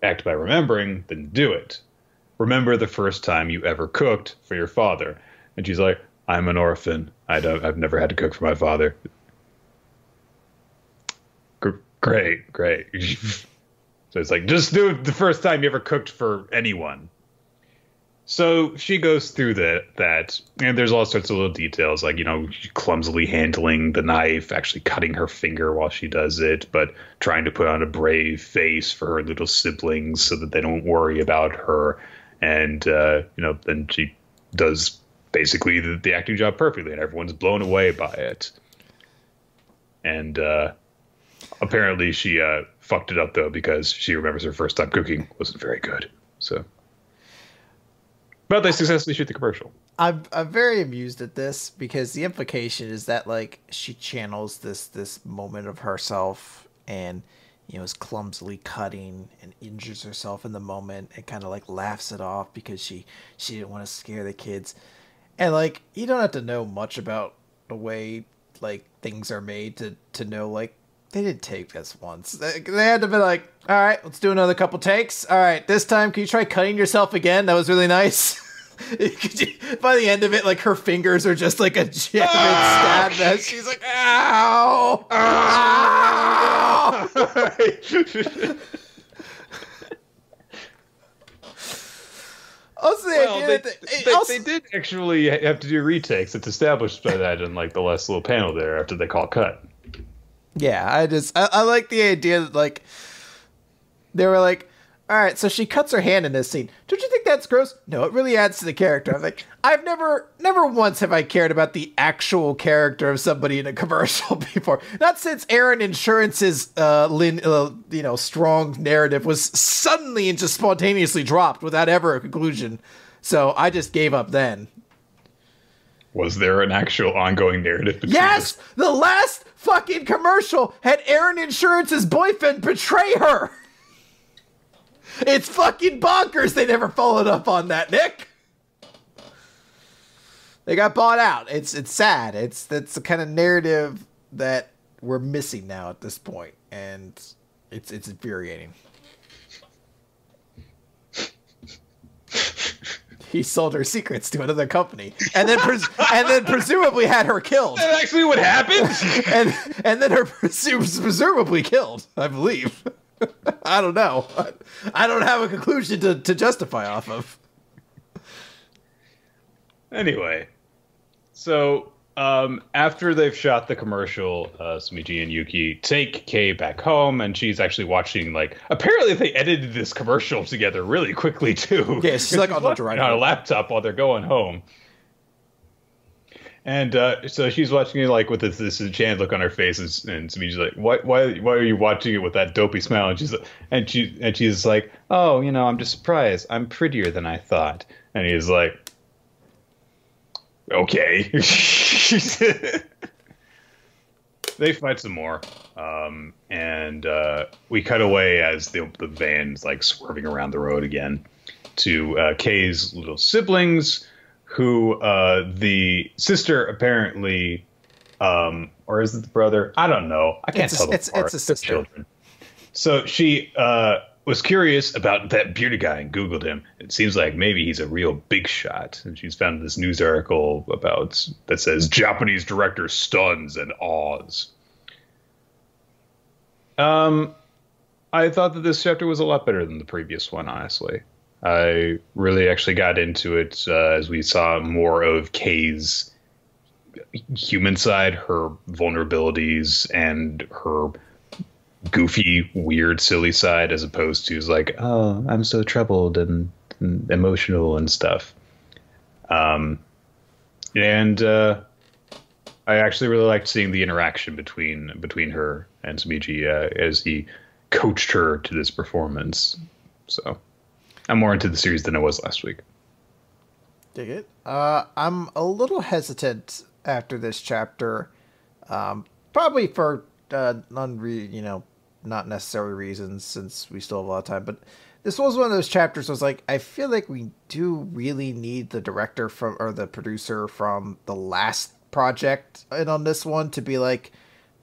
act by remembering, then do it. Remember the first time you ever cooked for your father. And she's like, I'm an orphan. I've never had to cook for my father. Great. So it's like, just do it the first time you ever cooked for anyone. So she goes through that, and there's all sorts of little details, like, you know, clumsily handling the knife, actually cutting her finger while she does it, but trying to put on a brave face for her little siblings so that they don't worry about her. And, you know, then she does basically the acting job perfectly, and everyone's blown away by it. And apparently she fucked it up, though, because she remembers her first time cooking wasn't very good. So But they successfully shoot the commercial. I'm very amused at this because the implication is that like she channels this moment of herself and is clumsily cutting and injures herself in the moment and kind of like laughs it off because she didn't want to scare the kids. And like you don't have to know much about the way like things are made to know like they didn't take this once. They had to be like, all right, let's do another couple takes. All right, this time can you try cutting yourself again? That was really nice. By the end of it, like her fingers are just like a giant stab mess. She's like, ow, ow. Also, they did actually have to do retakes. It's established by that in like the last little panel there after they call cut. Yeah, I like the idea that like they were like, all right, so she cuts her hand in this scene. Don't you think that's gross? No, it really adds to the character. I'm like, I've never once have I cared about the actual character of somebody in a commercial before. Not since Aaron Insurance's strong narrative was suddenly and just spontaneously dropped without ever a conclusion. So I just gave up then. Was there an actual ongoing narrative between Yes! This? The last fucking commercial had Aaron Insurance's boyfriend betray her! It's fucking bonkers they never followed up on that, Nick! They got bought out. It's sad. That's the kind of narrative that we're missing now at this point, and it's infuriating. He sold her secrets to another company, and then presumably had her killed. That's actually what happened. and then her presumably killed, I believe. I don't know. I don't have a conclusion to justify off of. Anyway, so after they've shot the commercial, Sumiji and Yuki take Kei back home, and she's actually watching, like, apparently they edited this commercial together really quickly, too. Yeah, she's like on a laptop while they're going home. And so she's watching it like with this enchanted look on her face, and Sumiji's like, "Why are you watching it with that dopey smile?" And she's like, "Oh, I'm just surprised. I'm prettier than I thought." And he's like, "Okay." They fight some more, and we cut away as the van's like swerving around the road again to Kei's little siblings, who the sister apparently, or is it the brother? I don't know. I can't tell. It's a sister. Children. So she was curious about that bearded guy and Googled him. It seems like maybe he's a real big shot. And she's found this news article that says Japanese director stuns and awes. I thought that this chapter was a lot better than the previous one, honestly. I really actually got into it as we saw more of Kei's human side, her vulnerabilities, and her goofy, weird, silly side, as opposed to like, oh, I'm so troubled and emotional and stuff. I actually really liked seeing the interaction between her and Sumiji as he coached her to this performance. So I'm more into the series than I was last week. Dig it. I'm a little hesitant after this chapter, probably for not necessary reasons, since we still have a lot of time. But this was one of those chapters where I was like, I feel like we do really need the director or the producer from the last project and on this one to be like,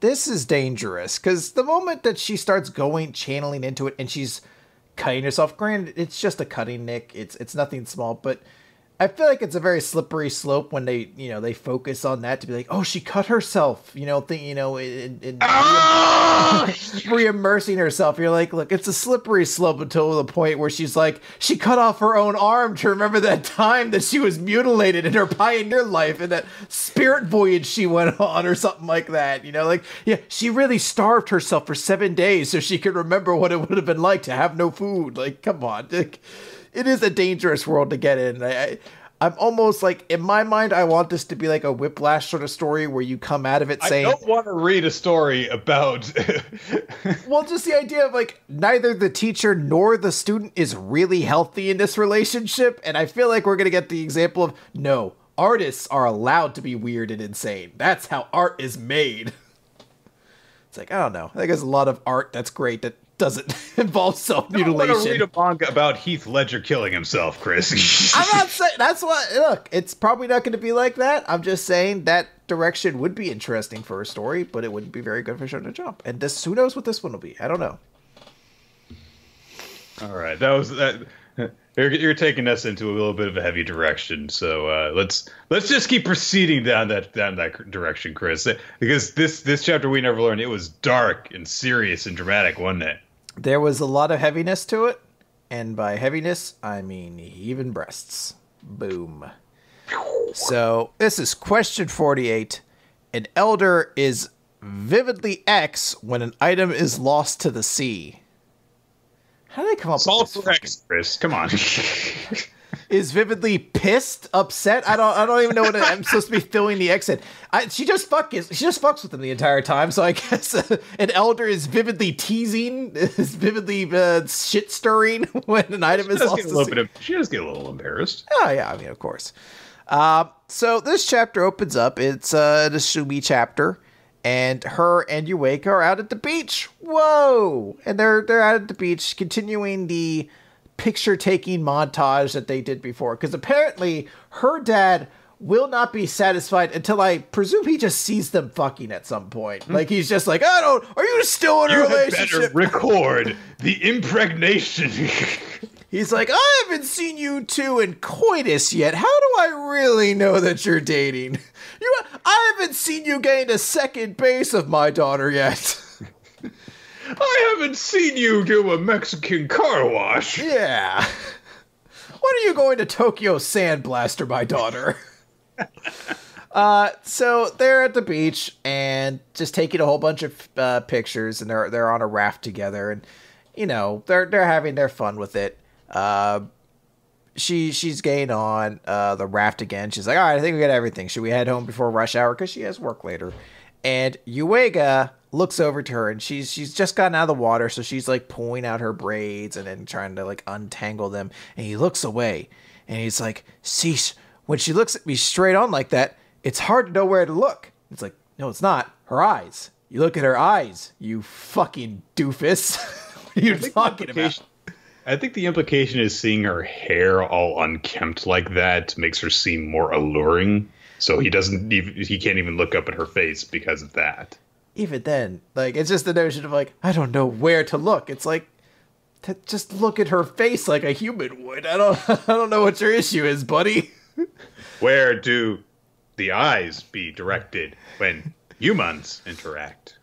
this is dangerous. Because the moment that she starts channeling into it, and she's cutting herself, granted, it's just a cutting, Nick. It's nothing small, but I feel like it's a very slippery slope when they focus on that to be like, oh, she cut herself, re-immersing herself. You're like, look, it's a slippery slope until the point where she's like, she cut off her own arm to remember that time that she was mutilated in her pioneer life and that spirit voyage she went on or something like that. She really starved herself for 7 days so she could remember what it would have been like to have no food. Like, come on, Dick. It is a dangerous world to get in. I'm almost like, in my mind, I want this to be like a Whiplash sort of story where you come out of it saying... I don't want to read a story about... Well, just the idea of, like, neither the teacher nor the student is really healthy in this relationship, and I feel like we're going to get the example of, no, artists are allowed to be weird and insane. That's how art is made. It's like, I don't know. I think there's a lot of art that's great that doesn't involve self-mutilation. I want to read a manga about Heath Ledger killing himself, Chris. I'm not saying... That's what... Look, it's probably not going to be like that. I'm just saying that direction would be interesting for a story, but it wouldn't be very good for Shonen Jump. And this... Who knows what this one will be? I don't know. All right. That was... that. You're taking us into a little bit of a heavy direction, so let's just keep proceeding down that direction, Chris. Because this chapter we never learned, it was dark and serious and dramatic, wasn't it? There was a lot of heaviness to it, and by heaviness I mean heaving breasts. Boom. So this is question 48. An elder is vividly X when an item is lost to the sea. How did they come up with this? X, Chris. Come on. Is vividly pissed, upset? I don't even know what I'm supposed to be filling the X in. She just fucks with him the entire time. So I guess an elder is vividly teasing, is vividly shit stirring when an item is lost. She does get a little embarrassed. Oh yeah, I mean of course. So this chapter opens up. It's the Sumi chapter. And her and Yueka are out at the beach. Whoa! And they're out at the beach, continuing the picture-taking montage that they did before. Because apparently, her dad will not be satisfied until I presume he just sees them fucking at some point. Like, he's just like, are you still in a relationship? You better record the impregnation. He's like, I haven't seen you two in coitus yet. How do I really know that you're dating? I haven't seen you gain a second base of my daughter yet. I haven't seen you do a Mexican car wash. Yeah. When are you going to Tokyo Sandblaster my daughter? So they're at the beach and just taking a whole bunch of pictures, and they're on a raft together, and you know they're having their fun with it. She's getting on the raft again. She's like, all right, I think we got everything. Should we head home before rush hour? Because she has work later. And Yuega looks over to her, and she's just gotten out of the water, so she's like pulling out her braids and then trying to like untangle them. And he looks away, and he's like, "Cease." When she looks at me straight on like that, it's hard to know where to look. It's like, no, it's not. Her eyes. You look at her eyes, you fucking doofus. What are you talking about? I think the implication is seeing her hair all unkempt like that makes her seem more alluring. So he can't even look up at her face because of that. Even then, like, it's just the notion of like, I don't know where to look. It's like, just look at her face like a human would. I don't know what your issue is, buddy. Where do the eyes be directed when humans interact?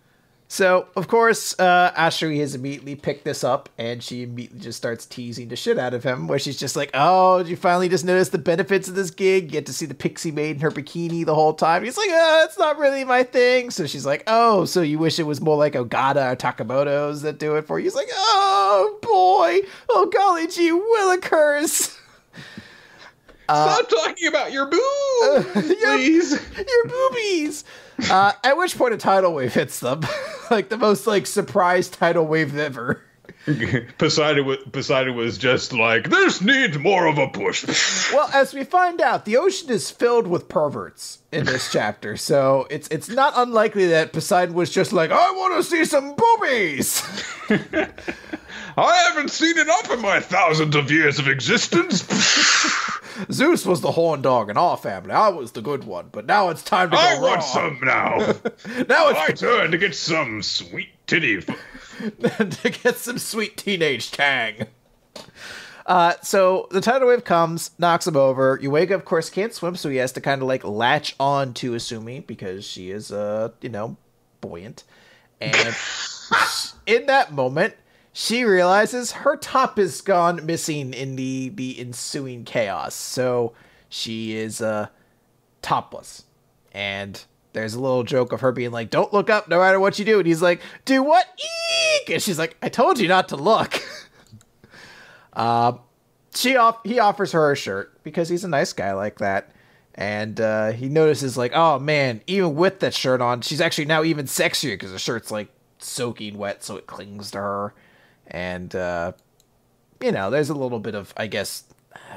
So, of course, Ashuri has immediately picked this up, and she immediately just starts teasing the shit out of him, where she's just like, oh, did you finally just notice the benefits of this gig? You get to see the pixie maid in her bikini the whole time. He's like, it's not really my thing. So she's like, oh, so you wish it was more like Ogata or Takamoto's that do it for you? He's like, oh, boy. Oh, golly gee willikers. Stop talking about your boobs, please. Your boobies. At which point a tidal wave hits them. Like the most like surprise tidal wave ever. Poseidon was just like, this needs more of a push. Well, as we find out, the ocean is filled with perverts in this chapter. So it's not unlikely that Poseidon was just like, I want to see some boobies. I haven't seen enough in my thousands of years of existence. Zeus was the horn dog in our family. I was the good one, but now it's time to go I want some now. Now it's my turn to get some sweet titty. To get some sweet teenage tang. So the tidal wave comes, knocks him over. Yuega, of course, can't swim, so he has to kind of like latch on to Asumi because she is, buoyant. And in that moment, she realizes her top is gone missing in the ensuing chaos. So she is topless. And there's a little joke of her being like, don't look up no matter what you do. And he's like, do what? Eek! And she's like, I told you not to look. he offers her a shirt because he's a nice guy like that. And he notices, like, oh, man, even with that shirt on, she's actually now even sexier because the shirt's, like, soaking wet, so it clings to her. And, there's a little bit of, I guess,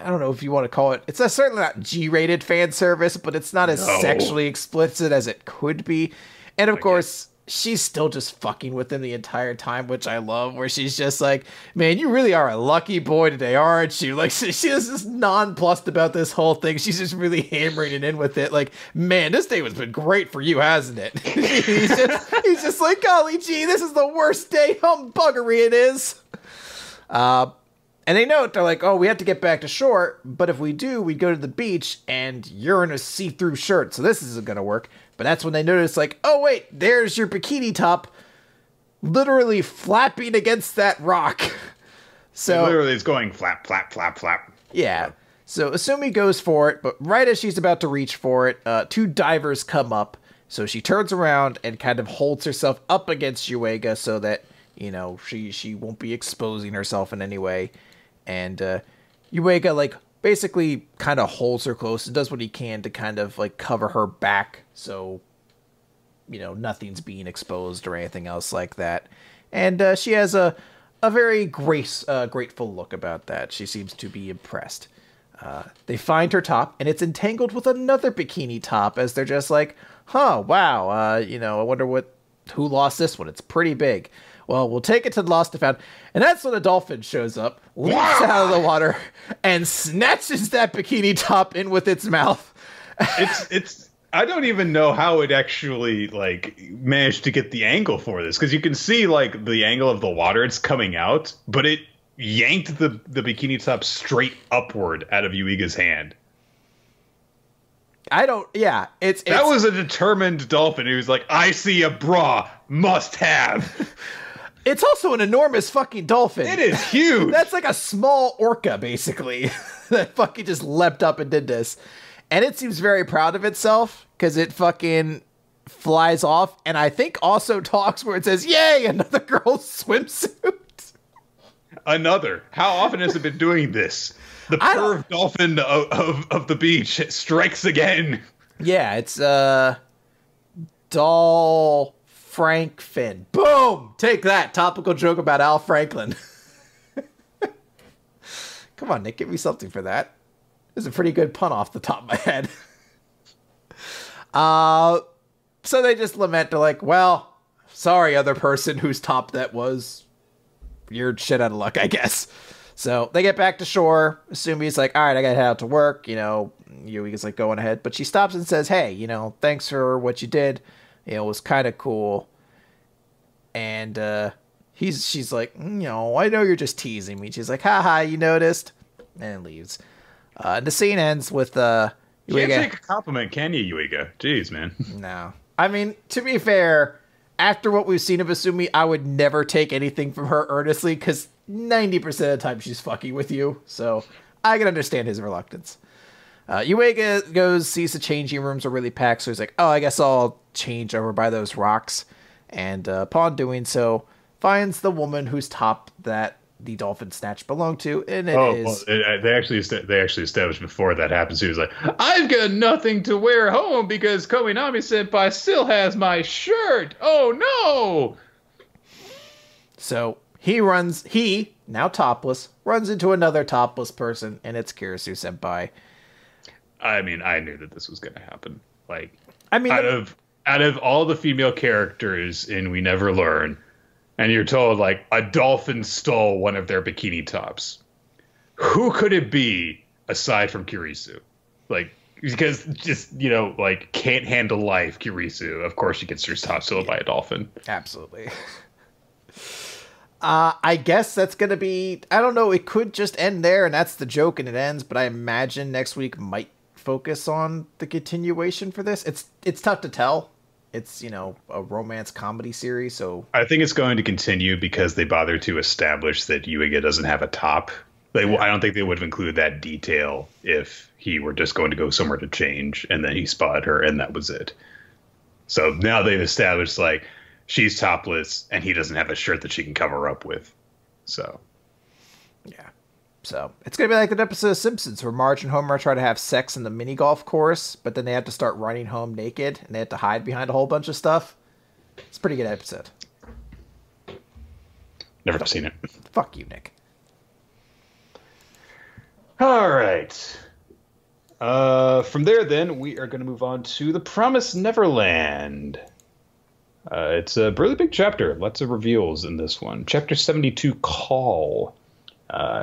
I don't know if you want to call it, it's certainly not G-rated fan service, but it's not as sexually explicit as it could be. And, of course, she's still just fucking with him the entire time, which I love, where she's just like, man, you really are a lucky boy today, aren't you? Like, she is just nonplussed about this whole thing. She's just really hammering it in with it. Like, man, this day has been great for you, hasn't it? he's just like, golly gee, this is the worst day humbuggery it is. And they note, they're like, oh, we have to get back to shore, but if we do, we'd go to the beach, and you're in a see-through shirt, so this isn't going to work. But that's when they notice, like, oh, wait, there's your bikini top literally flapping against that rock. So literally it's going flap, flap, flap, flap. Yeah. So Asumi goes for it, but right as she's about to reach for it, two divers come up. So she turns around and kind of holds herself up against Yuega so that, she won't be exposing herself in any way. And Yuega, like, basically kind of holds her close and does what he can to kind of, like, cover her back so, nothing's being exposed or anything else like that. And she has a very grateful look about that. She seems to be impressed. They find her top, and it's entangled with another bikini top as they're just like, huh, wow, I wonder who lost this one. It's pretty big. Well, we'll take it to the lost and found. And that's when a dolphin shows up, leaps out of the water, and snatches that bikini top in with its mouth. I don't even know how it actually, like, managed to get the angle for this. Because you can see, like, the angle of the water it's coming out, but it yanked the bikini top straight upward out of Yuiga's hand. That was a determined dolphin who was like, I see a bra, must have. It's also an enormous fucking dolphin. It is huge. That's like a small orca, basically, that fucking just leapt up and did this. And it seems very proud of itself because it fucking flies off. And I think also talks where it says, yay, another girl's swimsuit. Another. How often has it been doing this? The perv dolphin of the beach strikes again. Yeah, it's Doll Frank Finn. Boom! Take that. Topical joke about Al Franklin. Come on, Nick, give me something for that. This is a pretty good pun off the top of my head. So they just lament. They're like, well, sorry, other person whose top that was. You're shit out of luck, I guess. So they get back to shore. Sumi's like, all right, I gotta head out to work. Yui's like going ahead. But she stops and says, hey, thanks for what you did. It was kind of cool. And she's like, I know you're just teasing me. She's like, haha, you noticed? And leaves. The scene ends with Yuiga. You can't take a compliment, can you, Yuiga? Jeez, man. No. I mean, to be fair, after what we've seen of Asumi, I would never take anything from her earnestly, because 90% of the time she's fucking with you. So I can understand his reluctance. Yuiga sees the changing rooms are really packed, so he's like, oh, I guess I'll change over by those rocks. And upon doing so, finds the woman whose top that the dolphin snatch belonged to, and they actually established before that happens. He was like, I've got nothing to wear home because Kominami Senpai still has my shirt. Oh no! So he now topless runs into another topless person, and it's Kirisu Senpai. I mean, I knew that this was going to happen. Like, out of all the female characters in We Never Learn, and you're told, like, a dolphin stole one of their bikini tops. Who could it be aside from Kirisu? Like, because just, like, can't handle life, Kirisu. Of course she gets her top stolen by a dolphin. Absolutely. I guess that's going to be, I don't know, it could just end there, and that's the joke, and it ends, but I imagine next week might focus on the continuation for this. It's tough to tell. It's, a romance comedy series, so... I think it's going to continue because they bothered to establish that Yuiga doesn't have a top. I don't think they would have included that detail if he were just going to go somewhere to change, and then he spotted her, and that was it. So now they've established, like, she's topless, and he doesn't have a shirt that she can cover up with. So... Yeah. So it's going to be like an episode of Simpsons where Marge and Homer try to have sex in the mini golf course, but then they have to start running home naked and they have to hide behind a whole bunch of stuff. It's a pretty good episode. Never seen it. Fuck you, Nick. All right. From there, then, we are going to move on to The Promised Neverland. It's a really big chapter. Lots of reveals in this one. Chapter 72, Call.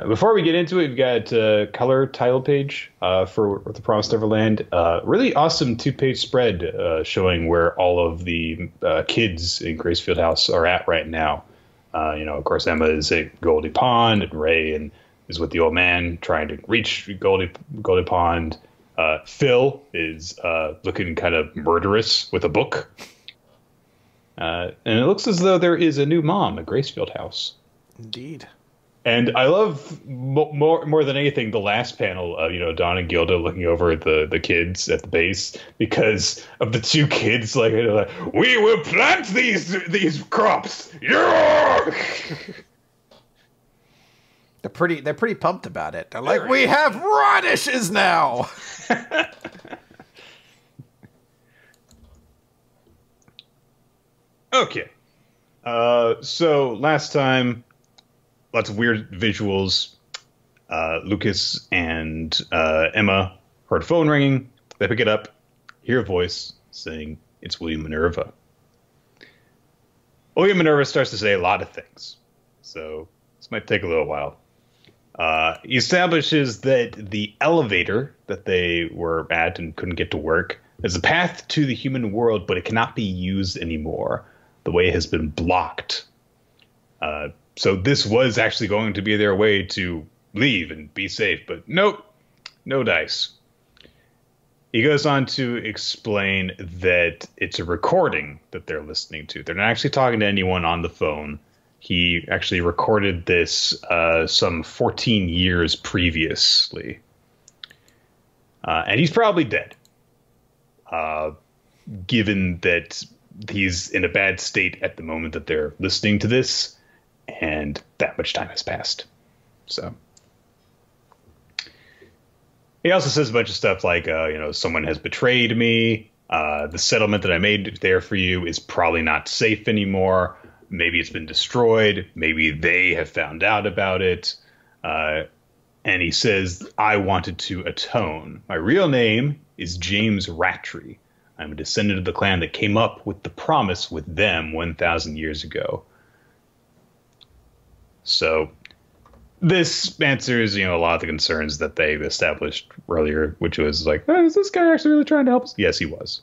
Before we get into it, we've got a color title page for The Promised Neverland. Really awesome 2-page spread showing where all of the kids in Gracefield House are at right now. Of course, Emma is at Goldie Pond, and Ray is with the old man trying to reach Goldie Pond. Phil is looking kind of murderous with a book. And it looks as though there is a new mom at Gracefield House. Indeed. And I love more than anything the last panel of Don and Gilda looking over at the kids at the base, because of the two kids like we will plant these crops. Yeah. They're pretty pumped about it. They're like, we have radishes now. Okay. So last time, lots of weird visuals. Lucas and Emma heard a phone ringing. They pick it up, hear a voice saying it's William Minerva. William Minerva starts to say a lot of things, so this might take a little while. He establishes that the elevator that they were at and couldn't get to work is a path to the human world, but it cannot be used anymore. The way has been blocked. So this was actually going to be their way to leave and be safe, but nope, no dice. He goes on to explain that it's a recording that they're listening to. They're not actually talking to anyone on the phone. He actually recorded this some 14 years previously. And he's probably dead. Given that he's in a bad state at the moment that they're listening to this, and that much time has passed. So he also says a bunch of stuff like, someone has betrayed me. The settlement that I made there for you is probably not safe anymore. Maybe it's been destroyed. Maybe they have found out about it. And he says, I wanted to atone. My real name is James Rattray. I'm a descendant of the clan that came up with the promise with them 1,000 years ago. So this answers, a lot of the concerns that they established earlier, which was like, oh, is this guy actually really trying to help us? Yes, he was.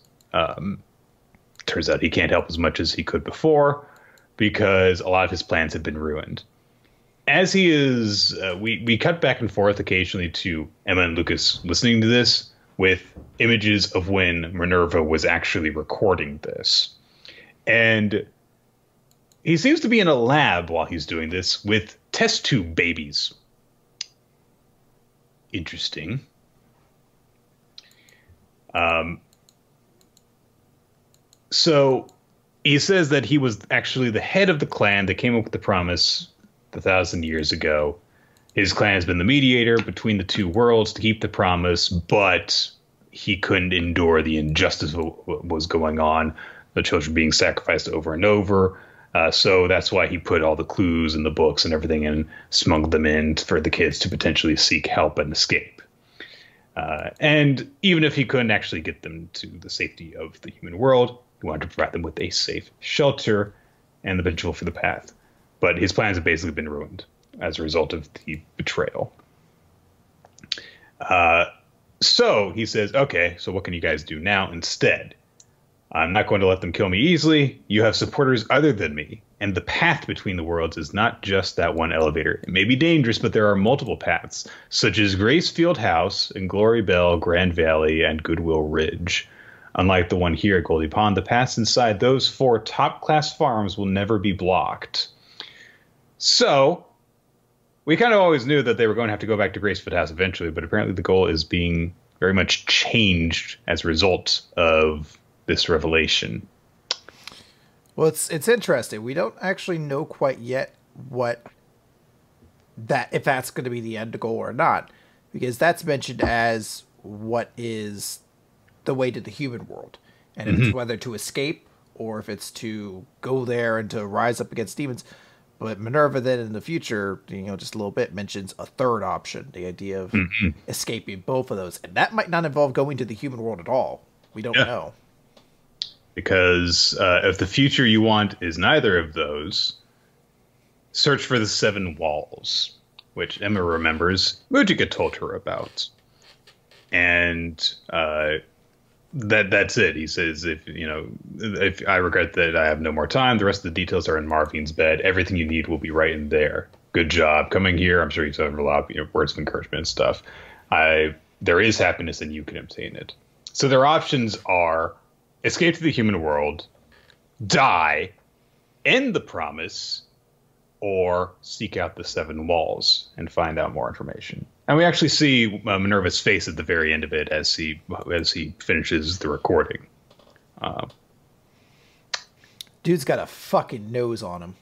Turns out he can't help as much as he could before because a lot of his plans have been ruined. As he is, we cut back and forth occasionally to Emma and Lucas listening to this with images of when Minerva was actually recording this. And he seems to be in a lab while he's doing this with test tube babies. Interesting. So he says that he was actually the head of the clan that came up with the promise 1,000 years ago. His clan has been the mediator between the two worlds to keep the promise, but he couldn't endure the injustice of what was going on, the children being sacrificed over and over. So that's why he put all the clues and the books and everything and smuggled them in for the kids to potentially seek help and escape. And even if he couldn't actually get them to the safety of the human world, he wanted to provide them with a safe shelter and the potential for the path. But his plans have basically been ruined as a result of the betrayal. So he says, okay, so what can you guys do now instead? I'm not going to let them kill me easily. You have supporters other than me. And the path between the worlds is not just that one elevator. It may be dangerous, but there are multiple paths, such as Gracefield House and Glory Bell, Grand Valley, and Goodwill Ridge. Unlike the one here at Goldie Pond, the paths inside those 4 top-class farms will never be blocked. So we kind of always knew that they were going to have to go back to Gracefield House eventually, but apparently the goal is being very much changed as a result of this revelation. Well, it's interesting. We don't actually know quite yet what that if that's going to be the end goal or not, because that's mentioned as what is the way to the human world, and if it's whether to escape or if it's to go there and to rise up against demons. But Minerva then in the future, just a little bit mentions a third option, the idea of escaping both of those. And that might not involve going to the human world at all. We don't know. Because if the future you want is neither of those, search for the 7 walls, which Emma remembers Mujika told her about. And that's it. He says, if I regret that I have no more time, the rest of the details are in Marvine's bed. Everything you need will be right in there. Good job coming here. I'm sure he's over a lot of words of encouragement and stuff. There is happiness and you can obtain it. So their options are escape to the human world, die, end the promise, or seek out the 7 walls and find out more information. And we actually see Minerva's face at the very end of it as he finishes the recording. Dude's got a fucking nose on him.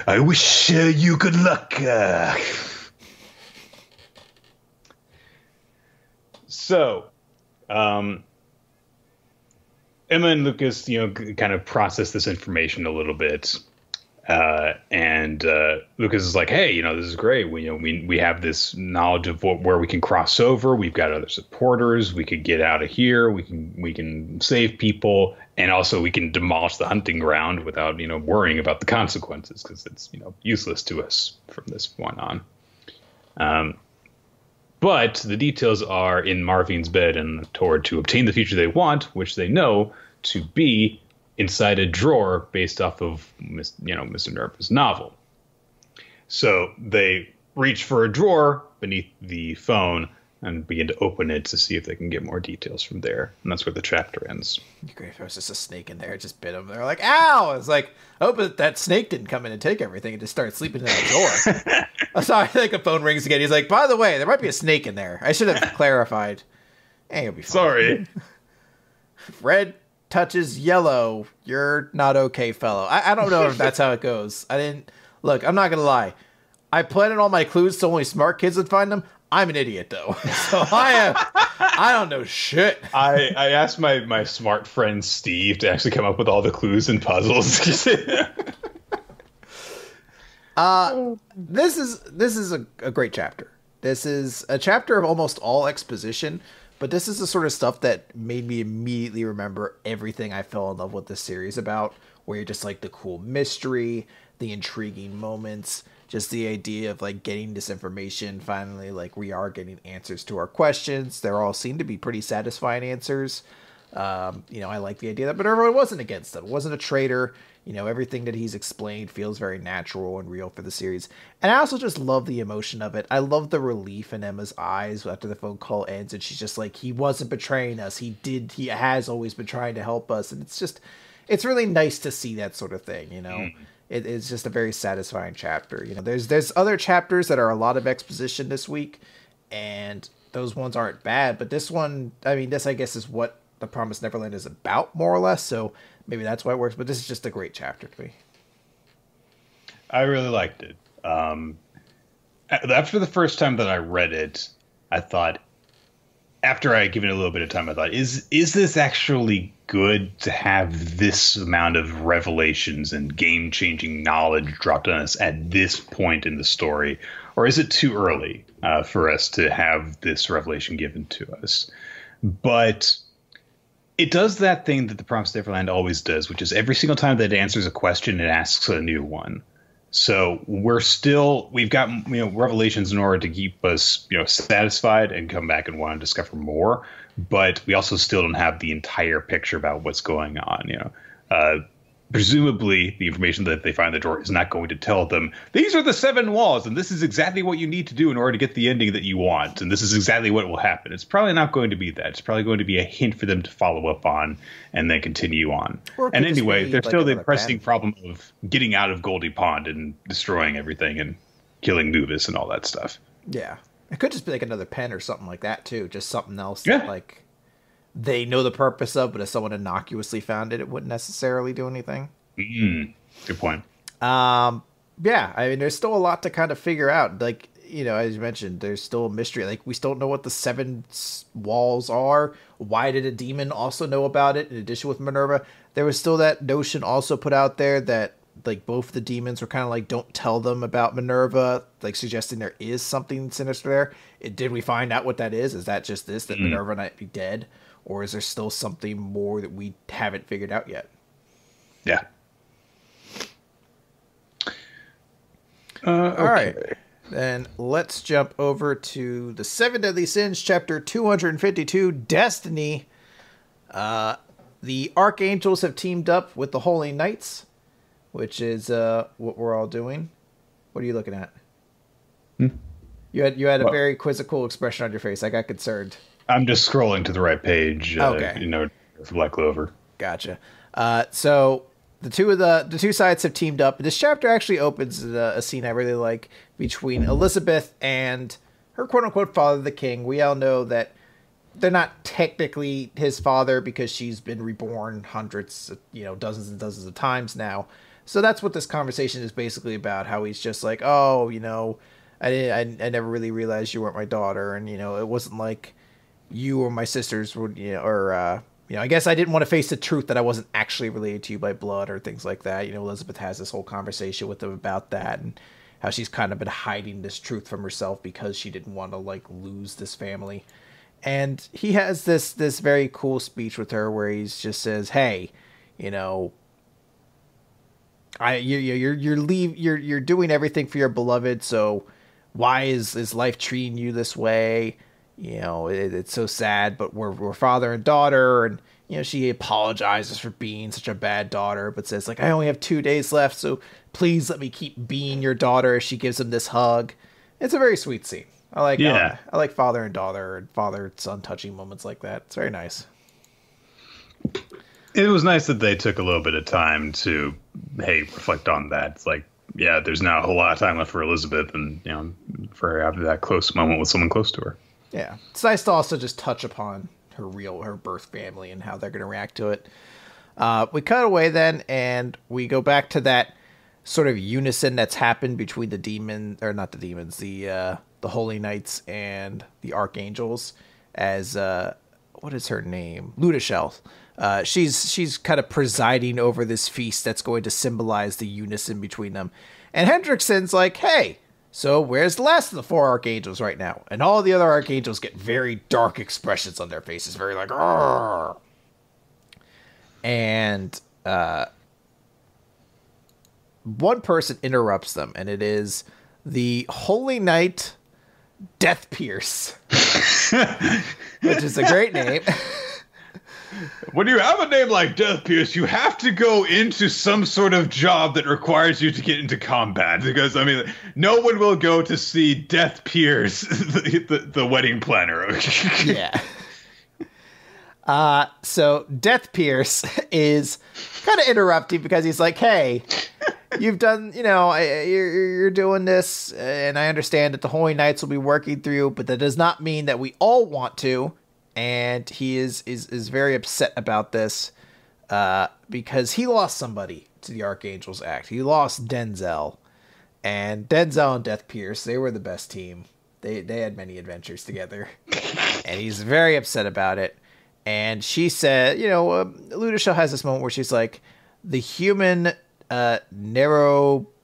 I wish you good luck. So, Emma and Lucas, kind of process this information a little bit. And Lucas is like, hey, this is great. We have this knowledge of where we can cross over. We've got other supporters. We could get out of here. We can save people. And also we can demolish the hunting ground without, worrying about the consequences, because it's, useless to us from this point on. But the details are in Marvine's bed and toward to obtain the future they want, which they know to be inside a drawer based off of, Mr. Nerva's novel. So they reach for a drawer beneath the phone and begin to open it to see if they can get more details from there. And that's where the chapter ends. Great, if there was just a snake in there, it just bit them. They're like, ow! It's like, I hope that snake didn't come in and take everything and just start sleeping in that drawer. I'm sorry, I think the phone rings again. He's like, by the way, there might be a snake in there. I should have clarified. Hey, you'll be fine. Sorry. Red touches yellow. You're not okay, fellow. I don't know if that's how it goes. Look, I'm not going to lie. I planted all my clues so only smart kids would find them. I'm an idiot, though. So I don't know shit. I asked my smart friend Steve to actually come up with all the clues and puzzles. This is a great chapter. This is a chapter of almost all exposition, but this is the sort of stuff that made me immediately remember everything I fell in love with this series about, where you're just like the cool mystery, the intriguing moments, just the idea of like getting this information finally, like we are getting answers to our questions. They all seem to be pretty satisfying answers. I like the idea that Minerva wasn't against them. It wasn't a traitor. Everything that he's explained feels very natural and real for the series. And I also just love the emotion of it. I love the relief in Emma's eyes after the phone call ends. And she's just like, he wasn't betraying us. He has always been trying to help us. And it's really nice to see that sort of thing, It's just a very satisfying chapter. There's other chapters that are a lot of exposition this week, and those ones aren't bad. But this one, this I guess is what the Promised Neverland is about, more or less. So maybe that's why it works. But this is just a great chapter to me. I really liked it. After the first time that I read it, I thought, after I had given it a little bit of time, I thought, is this actually good to have this amount of revelations and game-changing knowledge dropped on us at this point in the story? Or is it too early for us to have this revelation given to us? But it does that thing that the Promised Neverland always does, which is every single time that it answers a question, it asks a new one. So we've got, revelations in order to keep us, satisfied and come back and want to discover more. But we also still don't have the entire picture about what's going on. Presumably the information that they find in the drawer is not going to tell them these are the 7 walls and this is exactly what you need to do in order to get the ending that you want. And this is exactly what will happen. It's probably not going to be that. It's probably going to be a hint for them to follow up on and then continue on. And anyway, there's still the pressing problem of getting out of Goldie Pond and destroying everything and killing Nubis and all that stuff. Yeah. It could just be like another pen or something like that too. Just something else that like they know the purpose of, but if someone innocuously found it, it wouldn't necessarily do anything. Good point. Yeah, I mean, there's still a lot to kind of figure out. Like, as you mentioned, there's still a mystery. Like, we still don't know what the seven walls are. Why did a demon also know about it in addition with Minerva? There was still that notion also put out there that, like, both the demons were kind of like, don't tell them about Minerva, like, suggesting there is something sinister there. Did we find out what that is? Is that just this, that Minerva might be dead? Or is there still something more that we haven't figured out yet? Yeah. All right. Then let's jump over to the Seven Deadly Sins, chapter 252, Destiny. The Archangels have teamed up with the Holy Knights, which is what we're all doing. What are you looking at? You had a very quizzical expression on your face. I got concerned. I'm just scrolling to the right page. Okay. For Black Clover. Gotcha. So the two sides have teamed up. This chapter actually opens a scene I really like between Elizabeth and her quote-unquote father, the king. We all know that they're not technically his father because she's been reborn hundreds, dozens and dozens of times now. So that's what this conversation is basically about, how he's just like, oh, I never really realized you weren't my daughter. And, it wasn't like you or my sisters would, I guess I didn't want to face the truth that I wasn't actually related to you by blood or things like that. Elizabeth has this whole conversation with him about that and how she's kind of been hiding this truth from herself because she didn't want to, like, lose this family. And he has this very cool speech with her where he just says, hey, you're doing everything for your beloved, so why is life treating you this way? It's so sad, but we're father and daughter. And, she apologizes for being such a bad daughter, but says, like, I only have 2 days left, so please let me keep being your daughter. She gives him this hug. It's a very sweet scene. I like father and daughter and father-son touching moments like that. It's very nice. It was nice that they took a little bit of time to, reflect on that. It's like, yeah, there's not a whole lot of time left for Elizabeth and, for her to have that close moment with someone close to her. Yeah. It's nice to also just touch upon her birth family and how they're going to react to it. We cut away then, and we go back to that sort of unison that's happened between the Holy Knights and the Archangels as, what is her name? Ludashel. She's kind of presiding over this feast that's going to symbolize the unison between them. And Hendrickson's like, hey, so where's the last of the 4 Archangels right now? And all the other Archangels get very dark expressions on their faces, very like, argh. And one person interrupts them, and it is the Holy Knight Death Pierce, which is a great name. When you have a name like Death Pierce, you have to go into some sort of job that requires you to get into combat. Because, no one will go to see Death Pierce, the wedding planner. Yeah. So Death Pierce is kind of interrupting because he's like, hey, you've done, you're doing this, and I understand that the Holy Knights will be working through, but that does not mean that we all want to. And he is very upset about this because he lost somebody to the Archangels Act. He lost Denzel. And Denzel and Death Pierce, they were the best team. They had many adventures together. And he's very upset about it. And she said, Ludashel has this moment where she's like, the human Nerobasta,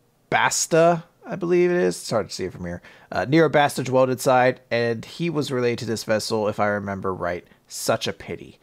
I believe it is. It's hard to see it from here. Nerobasta dwelled inside, and he was related to this vessel, if I remember right. Such a pity.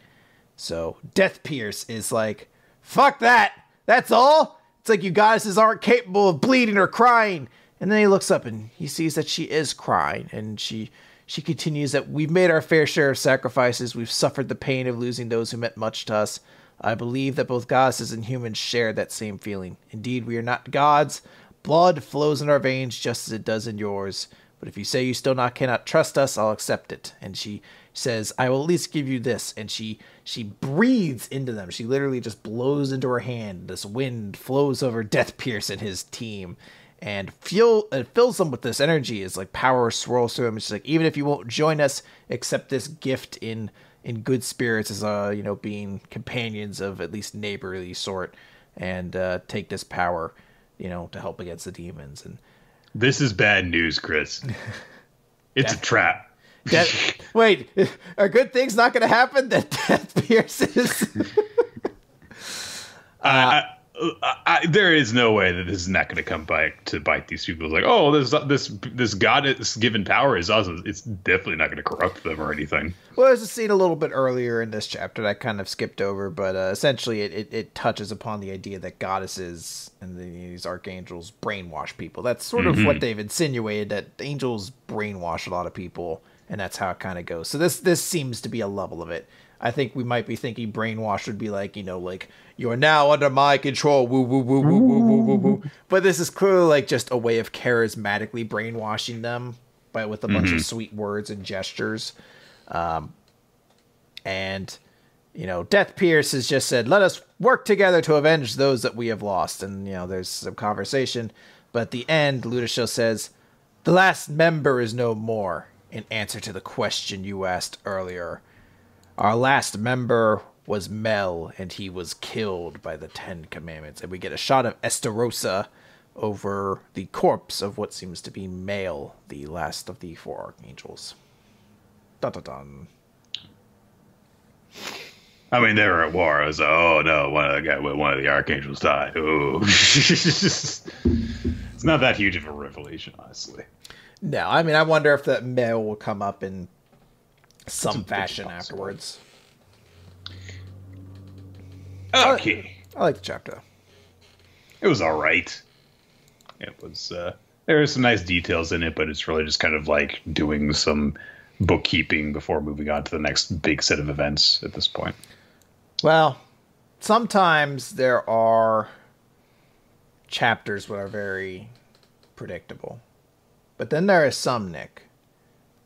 So Death Pierce is like, fuck that! That's all? It's like you goddesses aren't capable of bleeding or crying. And then he looks up and he sees that she is crying, and she continues that we've made our fair share of sacrifices. We've suffered the pain of losing those who meant much to us. I believe that both goddesses and humans share that same feeling. Indeed, we are not gods. Blood flows in our veins just as it does in yours. But if you say you still cannot trust us, I'll accept it. And she says, I will at least give you this. And she breathes into them. She literally just blows into her hand. This wind flows over Death Pierce and his team. And it fills them with this energy. It's like power swirls through them. It's like, even if you won't join us, accept this gift in good spirits as being companions of at least neighborly sort, and take this power. to help against the demons. And this is bad news, Chris. It's a trap. Wait, are good things not going to happen? That Death pierces. There is no way that this is not going to come back to bite these people. It's like, oh, this goddess given power is awesome. It's definitely not going to corrupt them or anything. Well, there's a scene a little bit earlier in this chapter that I kind of skipped over, but essentially it touches upon the idea that goddesses and these archangels brainwash people. That's sort of what they've insinuated, that angels brainwash a lot of people, and that's how it kind of goes. So this seems to be a level of it. I think we might be thinking brainwash would be like, like, you are now under my control, woo, woo, woo, woo, woo, woo, woo, woo. But this is clearly like just a way of charismatically brainwashing them with a bunch of sweet words and gestures. And, Death Pierce has just said, let us work together to avenge those that we have lost. And, there's some conversation. But at the end, Ludisho says, the last member is no more, in answer to the question you asked earlier. Our last member was Mel, and he was killed by the 10 Commandments. And we get a shot of Esterosa over the corpse of what seems to be Male, the last of the 4 archangels. Dun dun dun. I mean, they were at war. I was like, oh no, one of the archangels died. Ooh. It's not that huge of a revelation, honestly. No, I mean, I wonder if that Male will come up in some fashion afterwards. Okay. I like the chapter. It was all right. It was, there were some nice details in it, but it's really just kind of like doing some bookkeeping before moving on to the next big set of events at this point. Well, sometimes there are chapters that are very predictable. But then there is some, Nick,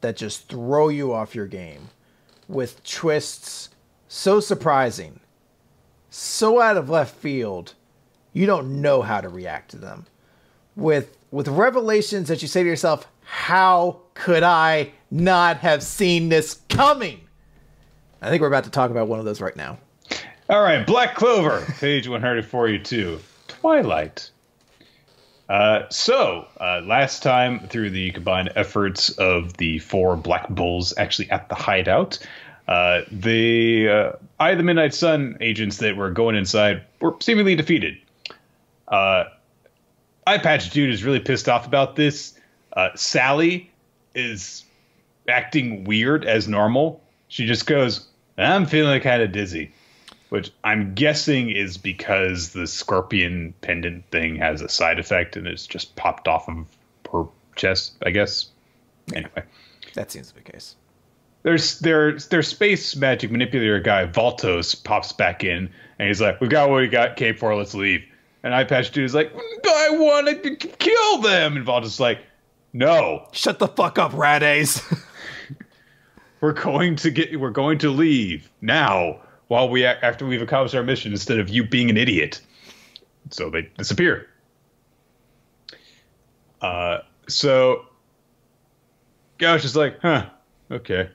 that just throw you off your game with twists so surprising, so out of left field, you don't know how to react to them. With revelations that you say to yourself, how could I not have seen this coming? I think we're about to talk about one of those right now. All right, Black Clover, page 142, Twilight. Last time, through the combined efforts of the 4 Black Bulls actually at the hideout, the Eye of the Midnight Sun agents that were going inside were seemingly defeated. Eye Patch Dude is really pissed off about this. Sally is acting weird as normal. She just goes, I'm feeling kind of dizzy. Which I'm guessing is because the scorpion pendant thing has a side effect and it's just popped off of her chest, I guess. Anyway. That seems to be the case. Their space magic manipulator guy, Valtos, pops back in and he's like, we got what we came for, let's leave. And Eye Patch Dude is like, I wanted to kill them. And Valtos is like, no. Shut the fuck up, Radaze. We're going to leave now. After we've accomplished our mission, instead of you being an idiot. So they disappear. So Gauch is like, huh, okay.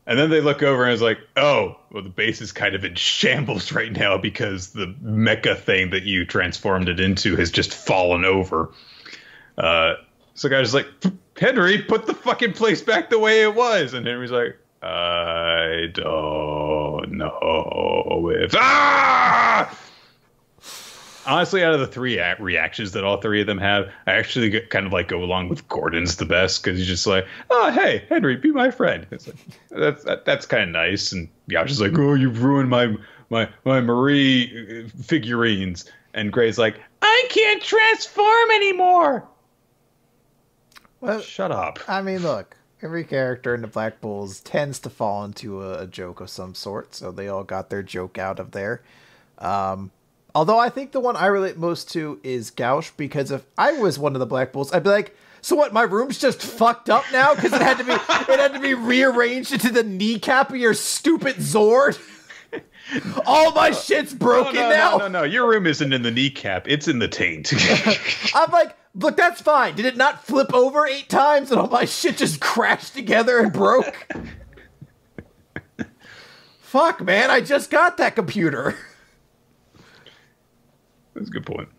And then they look over and it's like, oh, well, the base is kind of in shambles right now because the mecha thing that you transformed it into has just fallen over. So Gauch is like, Henry, put the fucking place back the way it was. And Henry's like, I don't know if... Honestly, out of the 3 reactions that all 3 of them have, I actually kind of go along with Gordon's the best because he's just like, oh, hey, Henry, be my friend. It's like, that's kind of nice. And Gauch is like, oh, you've ruined my Marie figurines. And Gray's like, I can't transform anymore. Well, shut up. I mean, look. Every character in the Black Bulls tends to fall into a joke of some sort, so they all got their joke out of there. Although I think the one I relate most to is Gauch, because if I was one of the Black Bulls, I'd be like, so what, my room's just fucked up now? Because it had to be rearranged into the kneecap of your stupid Zord? All my shit's broken now? No, your room isn't in the kneecap, it's in the taint. I'm like, look, that's fine. Did it not flip over 8 times and all my shit just crashed together and broke? Fuck, man, I just got that computer. That's a good point.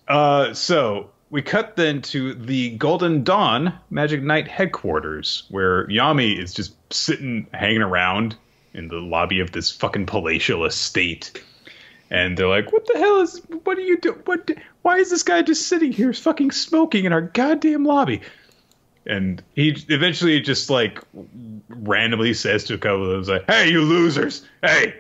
So we cut then to the Golden Dawn Magic Knight headquarters, where Yami is just sitting, hanging around in the lobby of this fucking palatial estate. And they're like, what are you doing? Why is this guy just sitting here fucking smoking in our goddamn lobby? And he eventually just like randomly says to a couple of them, like, hey, you losers. Hey.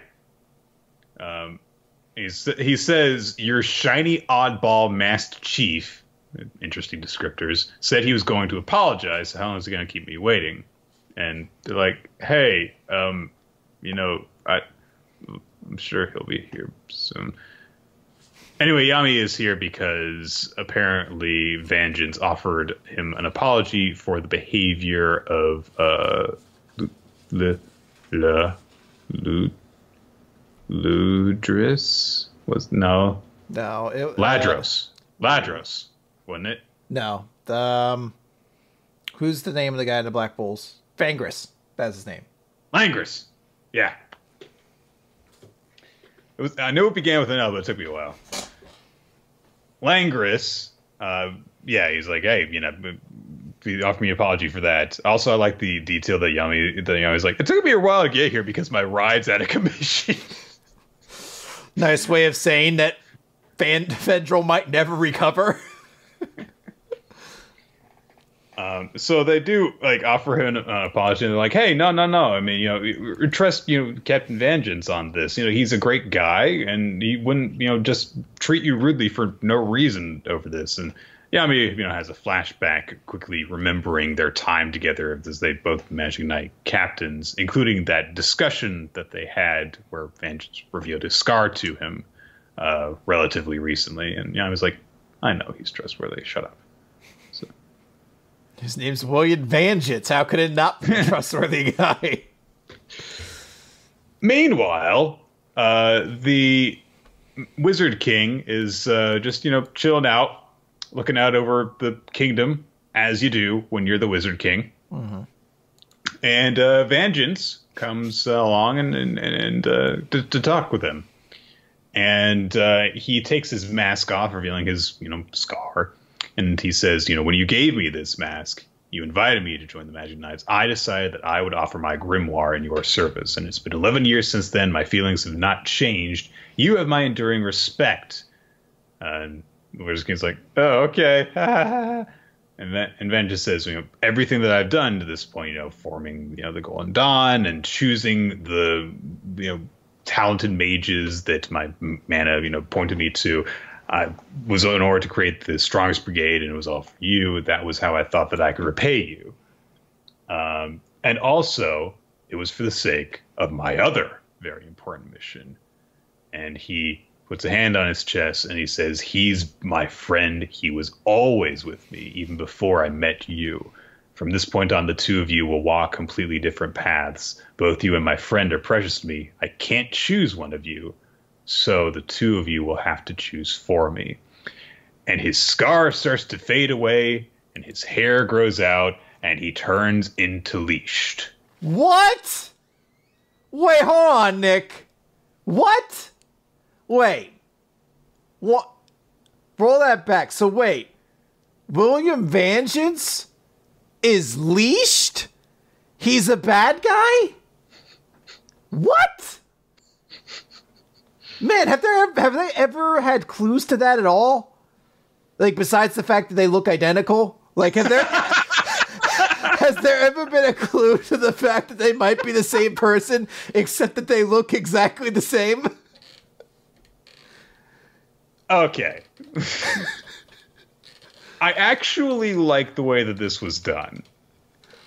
He says, your shiny oddball masked chief, interesting descriptors, said he was going to apologize. So how long is he going to keep me waiting? And they're like, hey, I'm sure he'll be here soon. Anyway, Yami is here because apparently Vangence offered him an apology for the behavior of Ludris Ladros, wasn't it? No. Who's the name of the guy in the Black Bulls? Vangris. That's his name. Langris. Yeah. I know it began with an L, but it took me a while. Langris, he's like, hey, he offered me an apology for that. Also, I like the detail that Yami's like, it took me a while to get here because my ride's out of commission. Nice way of saying that Fendril might never recover. So they do like offer him an apology, and they're like, "Hey, no. I mean, trust Captain Vangence on this. He's a great guy, and he wouldn't just treat you rudely for no reason over this." And Yami has a flashback, quickly remembering their time together as they both Magic Knight captains, including that discussion that they had where Vangence revealed his scar to him relatively recently, and Yami's like, "I know he's trustworthy. Shut up." His name's William Vangence. How could it not be a trustworthy guy? Meanwhile, the Wizard King is just, chilling out, looking out over the kingdom, as you do when you're the Wizard King. Mm-hmm. And Vangence comes along and to talk with him. And he takes his mask off, revealing his, scar. And he says, when you gave me this mask, you invited me to join the Magic Knights. I decided that I would offer my grimoire in your service. And it's been 11 years since then. My feelings have not changed. You have my enduring respect. And Wizard King's like, oh, okay. And Van just says, everything that I've done to this point, forming, the Golden Dawn and choosing the, talented mages that my mana, pointed me to. I was in order to create the strongest brigade, and it was all for you. That was how I thought that I could repay you. And also, it was for the sake of my other very important mission. And he puts a hand on his chest, and he says, he's my friend. He was always with me, even before I met you. From this point on, the two of you will walk completely different paths. Both you and my friend are precious to me. I can't choose one of you. So the two of you will have to choose for me. And his scar starts to fade away, and his hair grows out, and he turns into Leashed. What? Wait, hold on, Nick. What? Wait. What? Roll that back. So wait. William Vangence is Leashed? He's a bad guy? What? Man, have they ever had clues to that at all? Like, besides the fact that they look identical? Like, has there ever been a clue to the fact that they might be the same person, except that they look exactly the same? Okay. I actually like the way that this was done.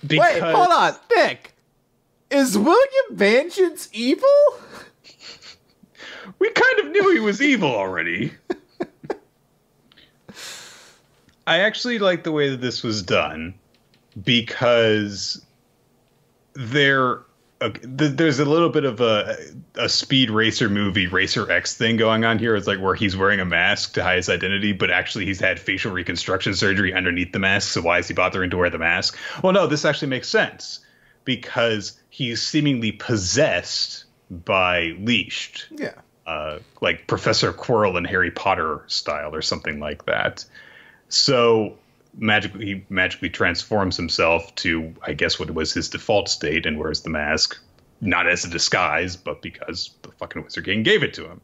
Wait, hold on. Nick, is William Vangence evil? We kind of knew he was evil already. I actually like the way that this was done because there's a little bit of a Speed Racer movie, Racer X thing going on here. It's like where he's wearing a mask to hide his identity, but actually he's had facial reconstruction surgery underneath the mask. So why is he bothering to wear the mask? Well, no, this actually makes sense because he's seemingly possessed by Leashed. Yeah. like Professor Quirrell in Harry Potter style or something like that. So he magically transforms himself to, I guess, what was his default state and wears the mask, not as a disguise, but because the fucking Wizard King gave it to him.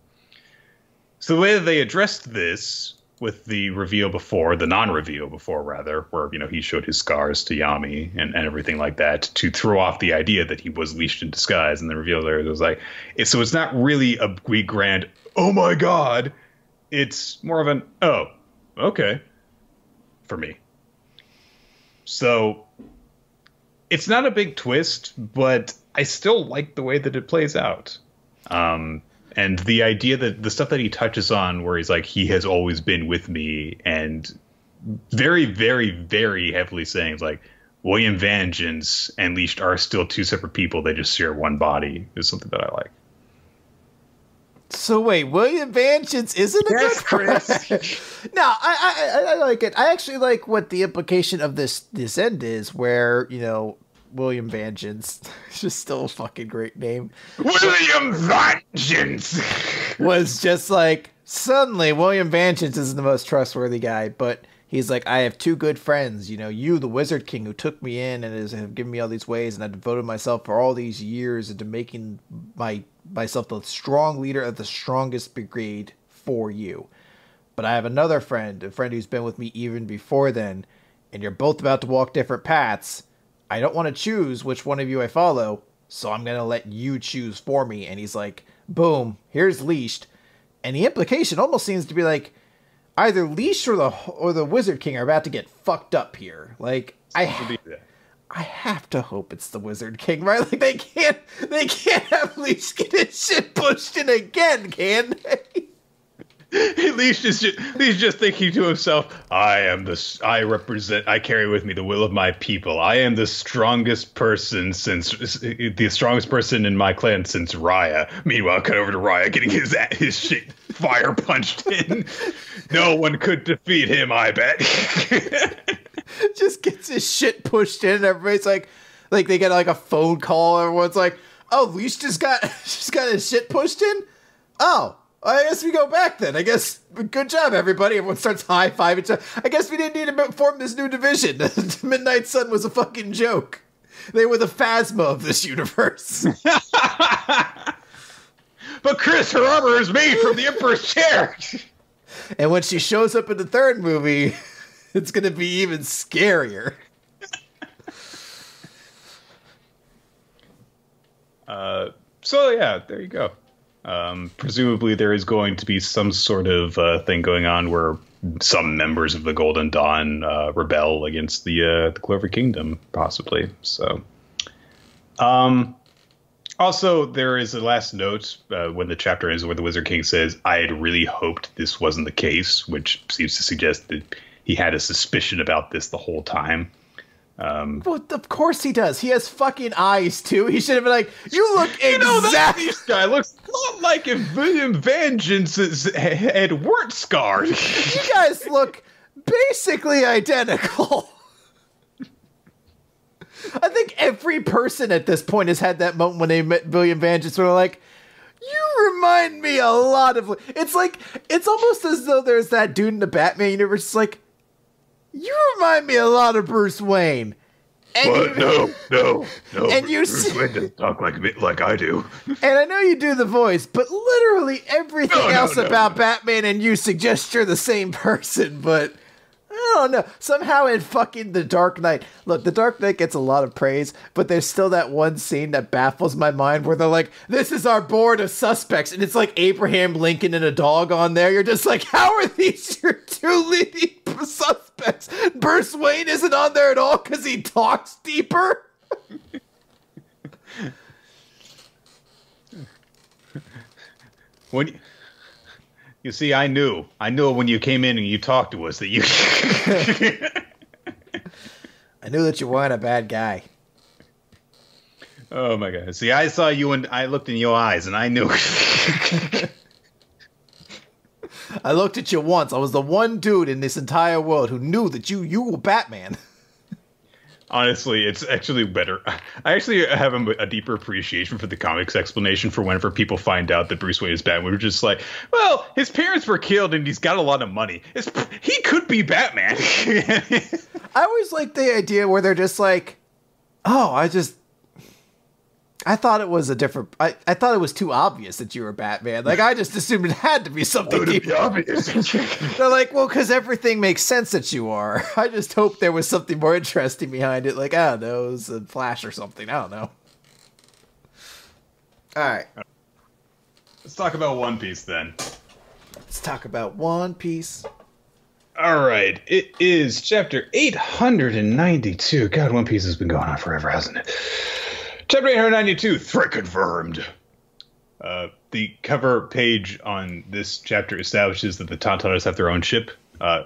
So the way that they addressed this with the non-reveal before, rather, where, he showed his scars to Yami and everything like that to throw off the idea that he was leashed in disguise. And the reveal there was like, so it's not really a big grand, oh my God. It's more of an, oh, okay, for me. So it's not a big twist, but I still like the way that it plays out. And the idea that the stuff that he touches on where he's like, he has always been with me, and very, very, very heavily saying like William Vangence and Leashed are still two separate people. They just share one body is something that I like. So wait, William Vangence isn't a good Chris. No, I like it. I actually like what the implication of this end is, where, William Vangence, just still a fucking great name. William Vangence was just like, suddenly William Vangence isn't the most trustworthy guy, but he's like, I have two good friends, you, the Wizard King, who took me in and have given me all these ways, and I devoted myself for all these years into making myself the strong leader of the strongest brigade for you. But I have another friend, a friend who's been with me even before then, and you're both about to walk different paths. I don't want to choose which one of you I follow, so I'm going to let you choose for me. And he's like, boom, here's Leashed. And the implication almost seems to be like, either Leashed or the Wizard King are about to get fucked up here. Like, I have to hope it's the Wizard King, right? Like, they can't have Leashed get his shit pushed in again, can they? Leashed just thinking to himself, I carry with me the will of my people. I am the strongest person in my clan since Raya. Meanwhile, cut over to Raya getting his shit fire punched in. No one could defeat him, I bet. Just gets his shit pushed in. Everybody's like they get like a phone call. Everyone's like, oh, Leashed just got his shit pushed in? Oh. I guess we go back then. I guess, good job, everybody. Everyone starts high-fiving each other. I guess we didn't need to form this new division. Midnight Sun was a fucking joke. They were the Phasma of this universe. But Chris, her armor is made from the Emperor's chair. And when she shows up in the third movie, it's going to be even scarier. So, yeah, there you go. Presumably there is going to be some sort of thing going on where some members of the Golden Dawn rebel against the Clover Kingdom, possibly. So, also, there is a last note when the chapter ends where the Wizard King says, I had really hoped this wasn't the case, which seems to suggest that he had a suspicion about this the whole time. Well, of course he does. He has fucking eyes, too. He should have been like, you look exactly... This guy looks a lot like if William Vangence's head weren't scarred. You guys look basically identical. I think every person at this point has had that moment when they met William Vangence where they're like, you remind me a lot of... It's like, it's almost as though there's that dude in the Batman universe. It's like, you remind me a lot of Bruce Wayne. And what? No. And Bruce Wayne doesn't talk like I do. And I know you do the voice, but literally everything else about Batman and you suggests you're the same person, but... I don't know. Somehow in fucking The Dark Knight... Look, The Dark Knight gets a lot of praise, but there's still that one scene that baffles my mind where they're like, this is our board of suspects, and it's like Abraham Lincoln and a dog on there. You're just like, how are these your two leading suspects? Bruce Wayne isn't on there at all because he talks deeper? You see, I knew when you came in and you talked to us that you... I knew that you weren't a bad guy. Oh my God. See, I saw you and I looked in your eyes and I knew. I looked at you once. I was the one dude in this entire world who knew that you were Batman. Honestly, it's actually better. I actually have a deeper appreciation for the comics explanation for whenever people find out that Bruce Wayne is Batman. We're just like, well, his parents were killed and he's got a lot of money. He could be Batman. I always like the idea where they're just like, oh, I thought it was a different. I thought it was too obvious that you were Batman. Like, I just assumed it had to be something deeper. Obvious. They're like, well, because everything makes sense that you are. I just hope there was something more interesting behind it. Like, I don't know, it was a Flash or something. I don't know. All right. Let's talk about One Piece then. Let's talk about One Piece. All right. It is chapter 892. God, One Piece has been going on forever, hasn't it? Chapter 892, Threat Confirmed. The cover page on this chapter establishes that the Tauntauns have their own ship,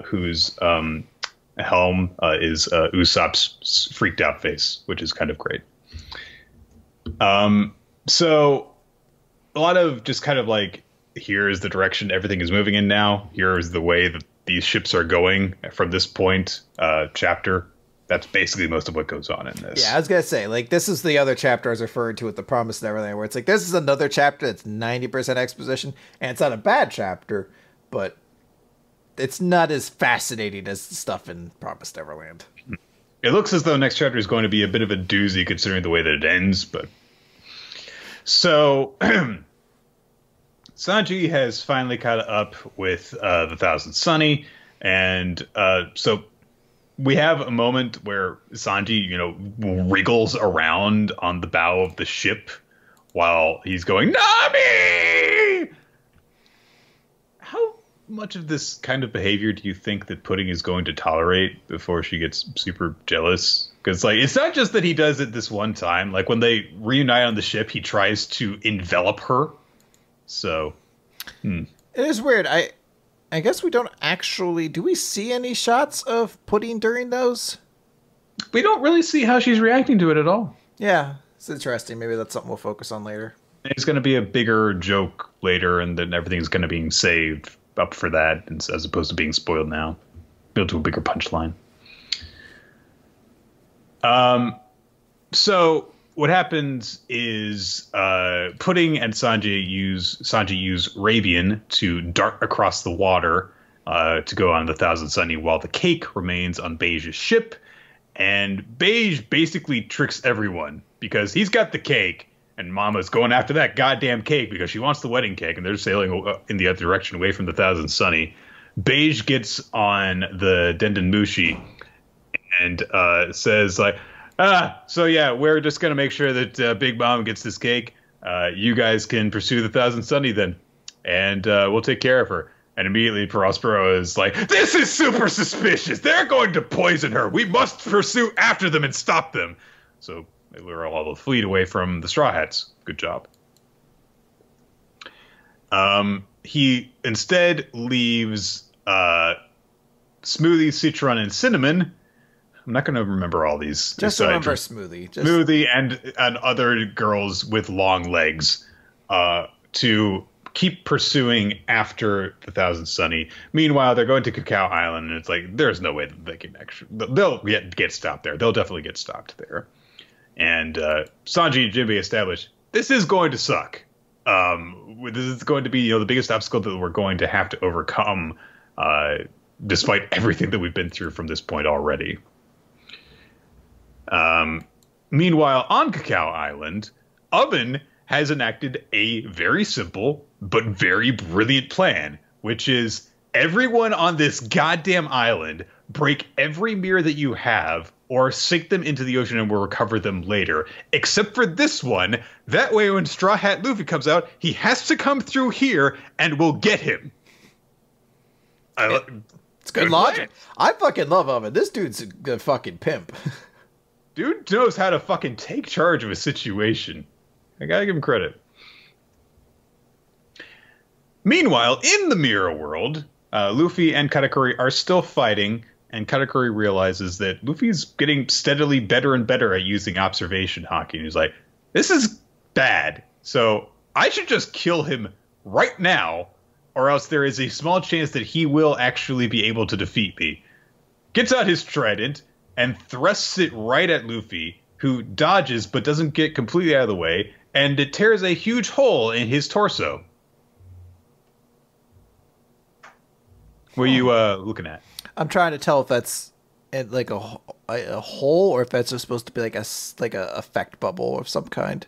whose helm is Usopp's freaked out face, which is kind of great. So a lot of just kind of like, here's the direction everything is moving in now. Here's the way that these ships are going from this point, chapter. That's basically most of what goes on in this. Yeah, I was going to say, like, this is the other chapter I was referring to with the Promised Neverland, where it's like, this is another chapter that's 90% exposition, and it's not a bad chapter, but it's not as fascinating as the stuff in Promised Neverland. It looks as though next chapter is going to be a bit of a doozy considering the way that it ends, but... So, Sanji has finally caught up with the Thousand Sunny, and so... We have a moment where Sanji, wriggles around on the bow of the ship while he's going, Nami! How much of this kind of behavior do you think that Pudding is going to tolerate before she gets super jealous? Because, like, it's not just that he does it this one time. Like, when they reunite on the ship, he tries to envelop her. So, It is weird. I guess we don't actually... Do we see any shots of Pudding during those? We don't really see how she's reacting to it at all. Yeah, it's interesting. Maybe that's something we'll focus on later. It's going to be a bigger joke later, and then everything's going to be saved up for that, as opposed to being spoiled now. Build to a bigger punchline. So what happens is Pudding and Sanji use Rabian to dart across the water to go on the Thousand Sunny while the cake remains on Beige's ship. And Beige basically tricks everyone because he's got the cake and Mama's going after that goddamn cake because she wants the wedding cake and they're sailing in the other direction away from the Thousand Sunny. Beige gets on the Denden Mushi and says like, so yeah, we're just going to make sure that Big Mom gets this cake. You guys can pursue the Thousand Sunny then. And we'll take care of her. And immediately Prospero is like, this is super suspicious. They're going to poison her. We must pursue after them and stop them. So they lure all the fleet away from the Straw Hats. Good job. He instead leaves Smoothie, Citron, and Cinnamon. I'm not going to remember all these. Just remember Smoothie. Smoothie and other girls with long legs to keep pursuing after the Thousand Sunny. Meanwhile, they're going to Cacao Island, and it's like, there's no way that they can actually... They'll get stopped there. They'll definitely get stopped there. And Sanji and Jinbei establish, this is going to suck. This is going to be the biggest obstacle that we're going to have to overcome, despite everything that we've been through from this point already. Meanwhile, on Cacao Island, Oven has enacted a very simple but very brilliant plan, which is everyone on this goddamn island break every mirror that you have or sink them into the ocean and we'll recover them later, except for this one. That way when Straw Hat Luffy comes out, he has to come through here and we'll get him. It's good logic. I fucking love Oven. This dude's a fucking pimp. Dude knows how to fucking take charge of a situation. I gotta give him credit. Meanwhile, in the Mirror World, Luffy and Katakuri are still fighting, and Katakuri realizes that Luffy's getting steadily better and better at using observation hockey. And he's like, this is bad, so I should just kill him right now, or else there is a small chance that he will actually be able to defeat me. Gets out his trident, and thrusts it right at Luffy, who dodges but doesn't get completely out of the way, and it tears a huge hole in his torso. What are you looking at? I'm trying to tell if that's like a hole or if that's just supposed to be like a effect bubble of some kind.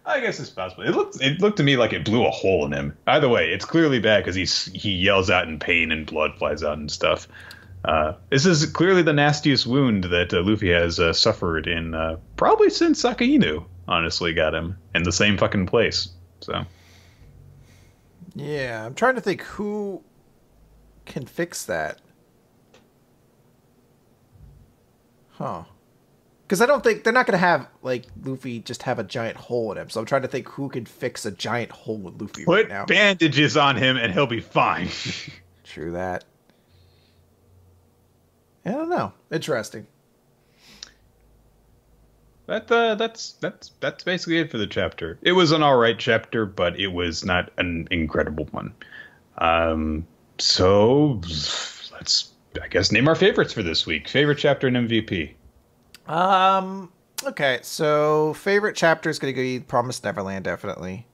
I guess it's possible. It looked to me like it blew a hole in him. Either way, it's clearly bad because he yells out in pain and blood flies out and stuff. This is clearly the nastiest wound that Luffy has suffered in probably since Sakainu, honestly, got him in the same fucking place. So, yeah, I'm trying to think who can fix that. Huh. Because I don't think they're not going to have like Luffy just have a giant hole in him. So I'm trying to think who can fix a giant hole in Luffy right now. Put bandages on him and he'll be fine. True that. I don't know. Interesting. That's basically it for the chapter. It was an alright chapter, but it was not an incredible one. So let's, I guess, name our favorites for this week. Favorite chapter and MVP. Okay, so favorite chapter is going to be Promised Neverland, definitely.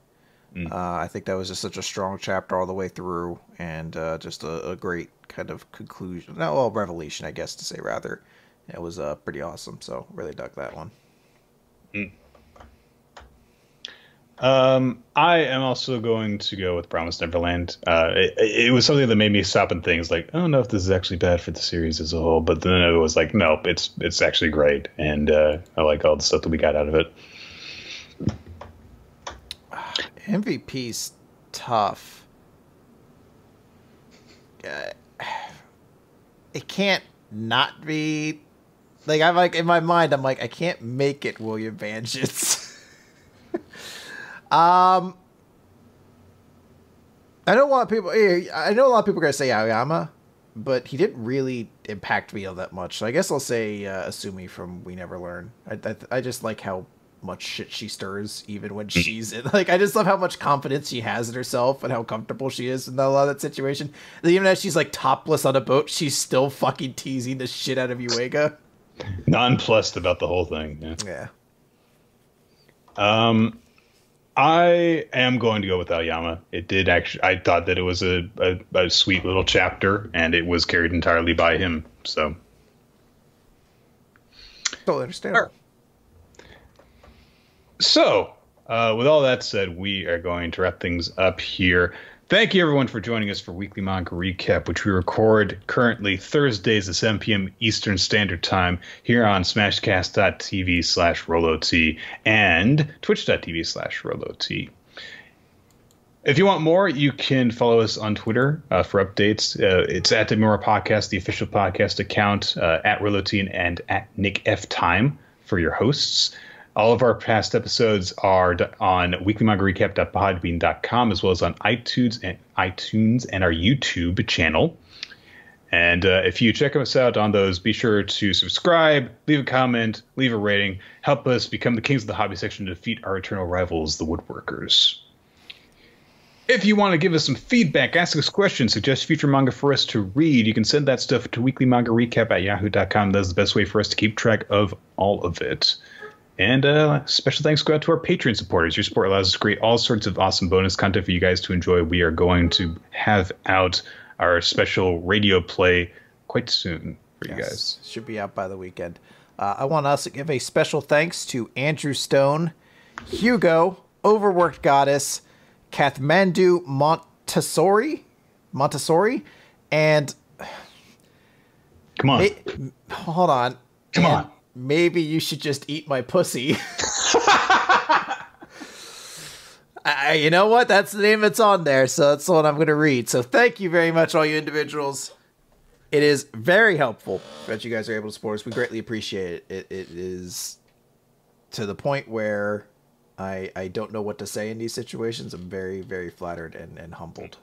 I think that was just such a strong chapter all the way through, and just a great kind of conclusion. No, well, revelation, I guess to say rather. It was pretty awesome, so really dug that one. I am also going to go with Promised Neverland. It was something that made me stop and think, it's like, I don't know if this is actually bad for the series as a whole, but then it was like, nope, it's actually great, and I like all the stuff that we got out of it. MVP's tough. It can't not be like, I'm like, in my mind, I'm like, I can't make it William Vangence. I know a lot of people are gonna say Aoyama, but he didn't really impact me all that much. So I guess I'll say Asumi from We Never Learn. I just like how much shit she stirs, even when she's in. Like, I just love how much confidence she has in herself and how comfortable she is in a lot of that situation. And even as she's like topless on a boat, she's still fucking teasing the shit out of Uega. Nonplussed about the whole thing. Yeah. I am going to go with Aoyama. It did actually. I thought that it was a sweet little chapter, and it was carried entirely by him. So, totally understandable. Right. So, with all that said, we are going to wrap things up here. Thank you, everyone, for joining us for Weekly Manga Recap, which we record currently Thursdays at 7 p.m. Eastern Standard Time here on smashcast.tv/RoloT and twitch.tv/RoloT. If you want more, you can follow us on Twitter for updates. It's at Demura Podcast, the official podcast account, at RoloT and at Nick F. Time for your hosts. All of our past episodes are on weeklymangarecap.podbean.com, as well as on iTunes and our YouTube channel. And if you check us out on those, be sure to subscribe, leave a comment, leave a rating, help us become the kings of the hobby section to defeat our eternal rivals, the woodworkers. If you want to give us some feedback, ask us questions, suggest future manga for us to read, you can send that stuff to weeklymangarecap@yahoo.com. That's the best way for us to keep track of all of it. And special thanks go out to our Patreon supporters. Your support allows us to create all sorts of awesome bonus content for you guys to enjoy. We are going to have out our special radio play quite soon for you guys. Should be out by the weekend. I want us to give a special thanks to Andrew Stone, Hugo, Overworked Goddess, Kathmandu Montessori, and... Come on. Hold on. Come on. Maybe you should just eat my pussy. You know what? That's the name that's on there, so that's the one I'm going to read. So thank you very much, all you individuals. It is very helpful that you guys are able to support us. We greatly appreciate it. It is to the point where I don't know what to say in these situations. I'm very, very flattered and humbled.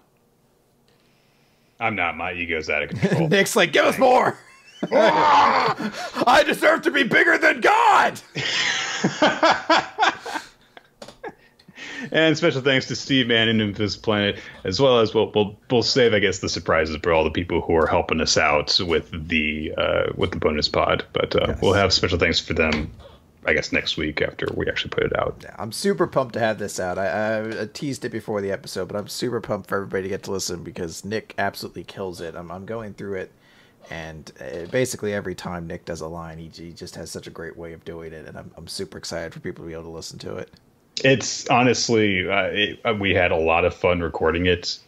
I'm not. My ego's out of control. Nick's like, give us more! I deserve to be bigger than God. And special thanks to Steve Mann and Infamous Planet, as well as we'll save, I guess, the surprises for all the people who are helping us out with the bonus pod. But Yes. We'll have special thanks for them, I guess, next week after we actually put it out. Yeah, I'm super pumped to have this out. I teased it before the episode, but I'm super pumped for everybody to get to listen because Nick absolutely kills it. I'm going through it, and basically every time Nick does a line, he just has such a great way of doing it, and I'm super excited for people to be able to listen to it. It's honestly, we had a lot of fun recording it,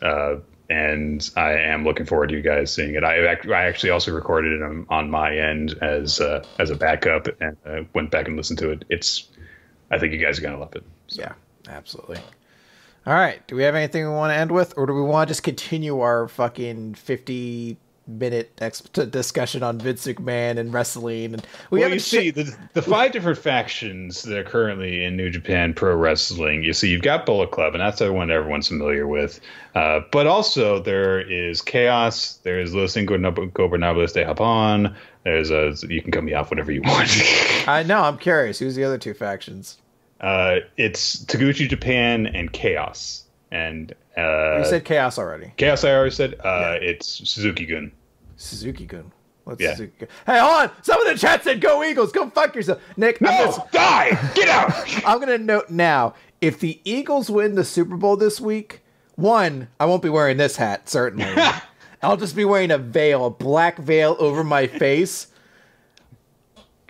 and I am looking forward to you guys seeing it. I actually also recorded it on my end as a backup, and went back and listened to it. I think you guys are gonna love it. So. Yeah, absolutely. All right, do we have anything we want to end with, or do we want to just continue our fucking 50-minute discussion on Vince McMahon and wrestling? And you see the 5 different factions that are currently in New Japan Pro Wrestling. You see, you've got Bullet Club, and that's the one everyone's familiar with. But also there is Chaos. There is Los Cinco Gobernables de Japón. You can cut me off whenever you want. I know. I'm curious. Who's the other 2 factions? It's Taguchi Japan and Chaos. And you said Chaos already. Chaos, I already said. It's Suzuki-gun. Suzuki-gun. What's Suzuki-gun? Hey, hold on! Some of the chat said "Go Eagles." Go fuck yourself, Nick. No, die! Get out! I'm gonna note now: if the Eagles win the Super Bowl this week, I won't be wearing this hat. Certainly, I'll just be wearing a black veil over my face.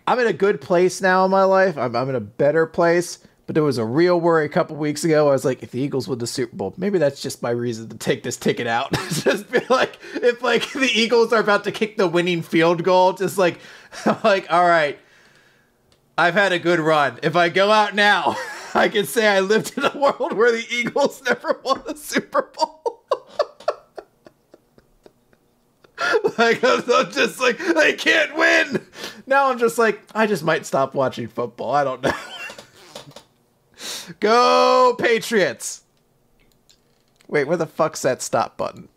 I'm in a good place now in my life. I'm in a better place. But there was a real worry a couple weeks ago. I was like, if the Eagles win the Super Bowl, maybe that's just my reason to take this ticket out. Just be like, if the Eagles are about to kick the winning field goal, just like, I'm like, all right, I've had a good run. If I go out now, I can say I lived in a world where the Eagles never won the Super Bowl. Like, I'm just like, they can't win. Now I'm just like, I just might stop watching football. I don't know. Go Patriots! Wait, where the fuck's that stop button?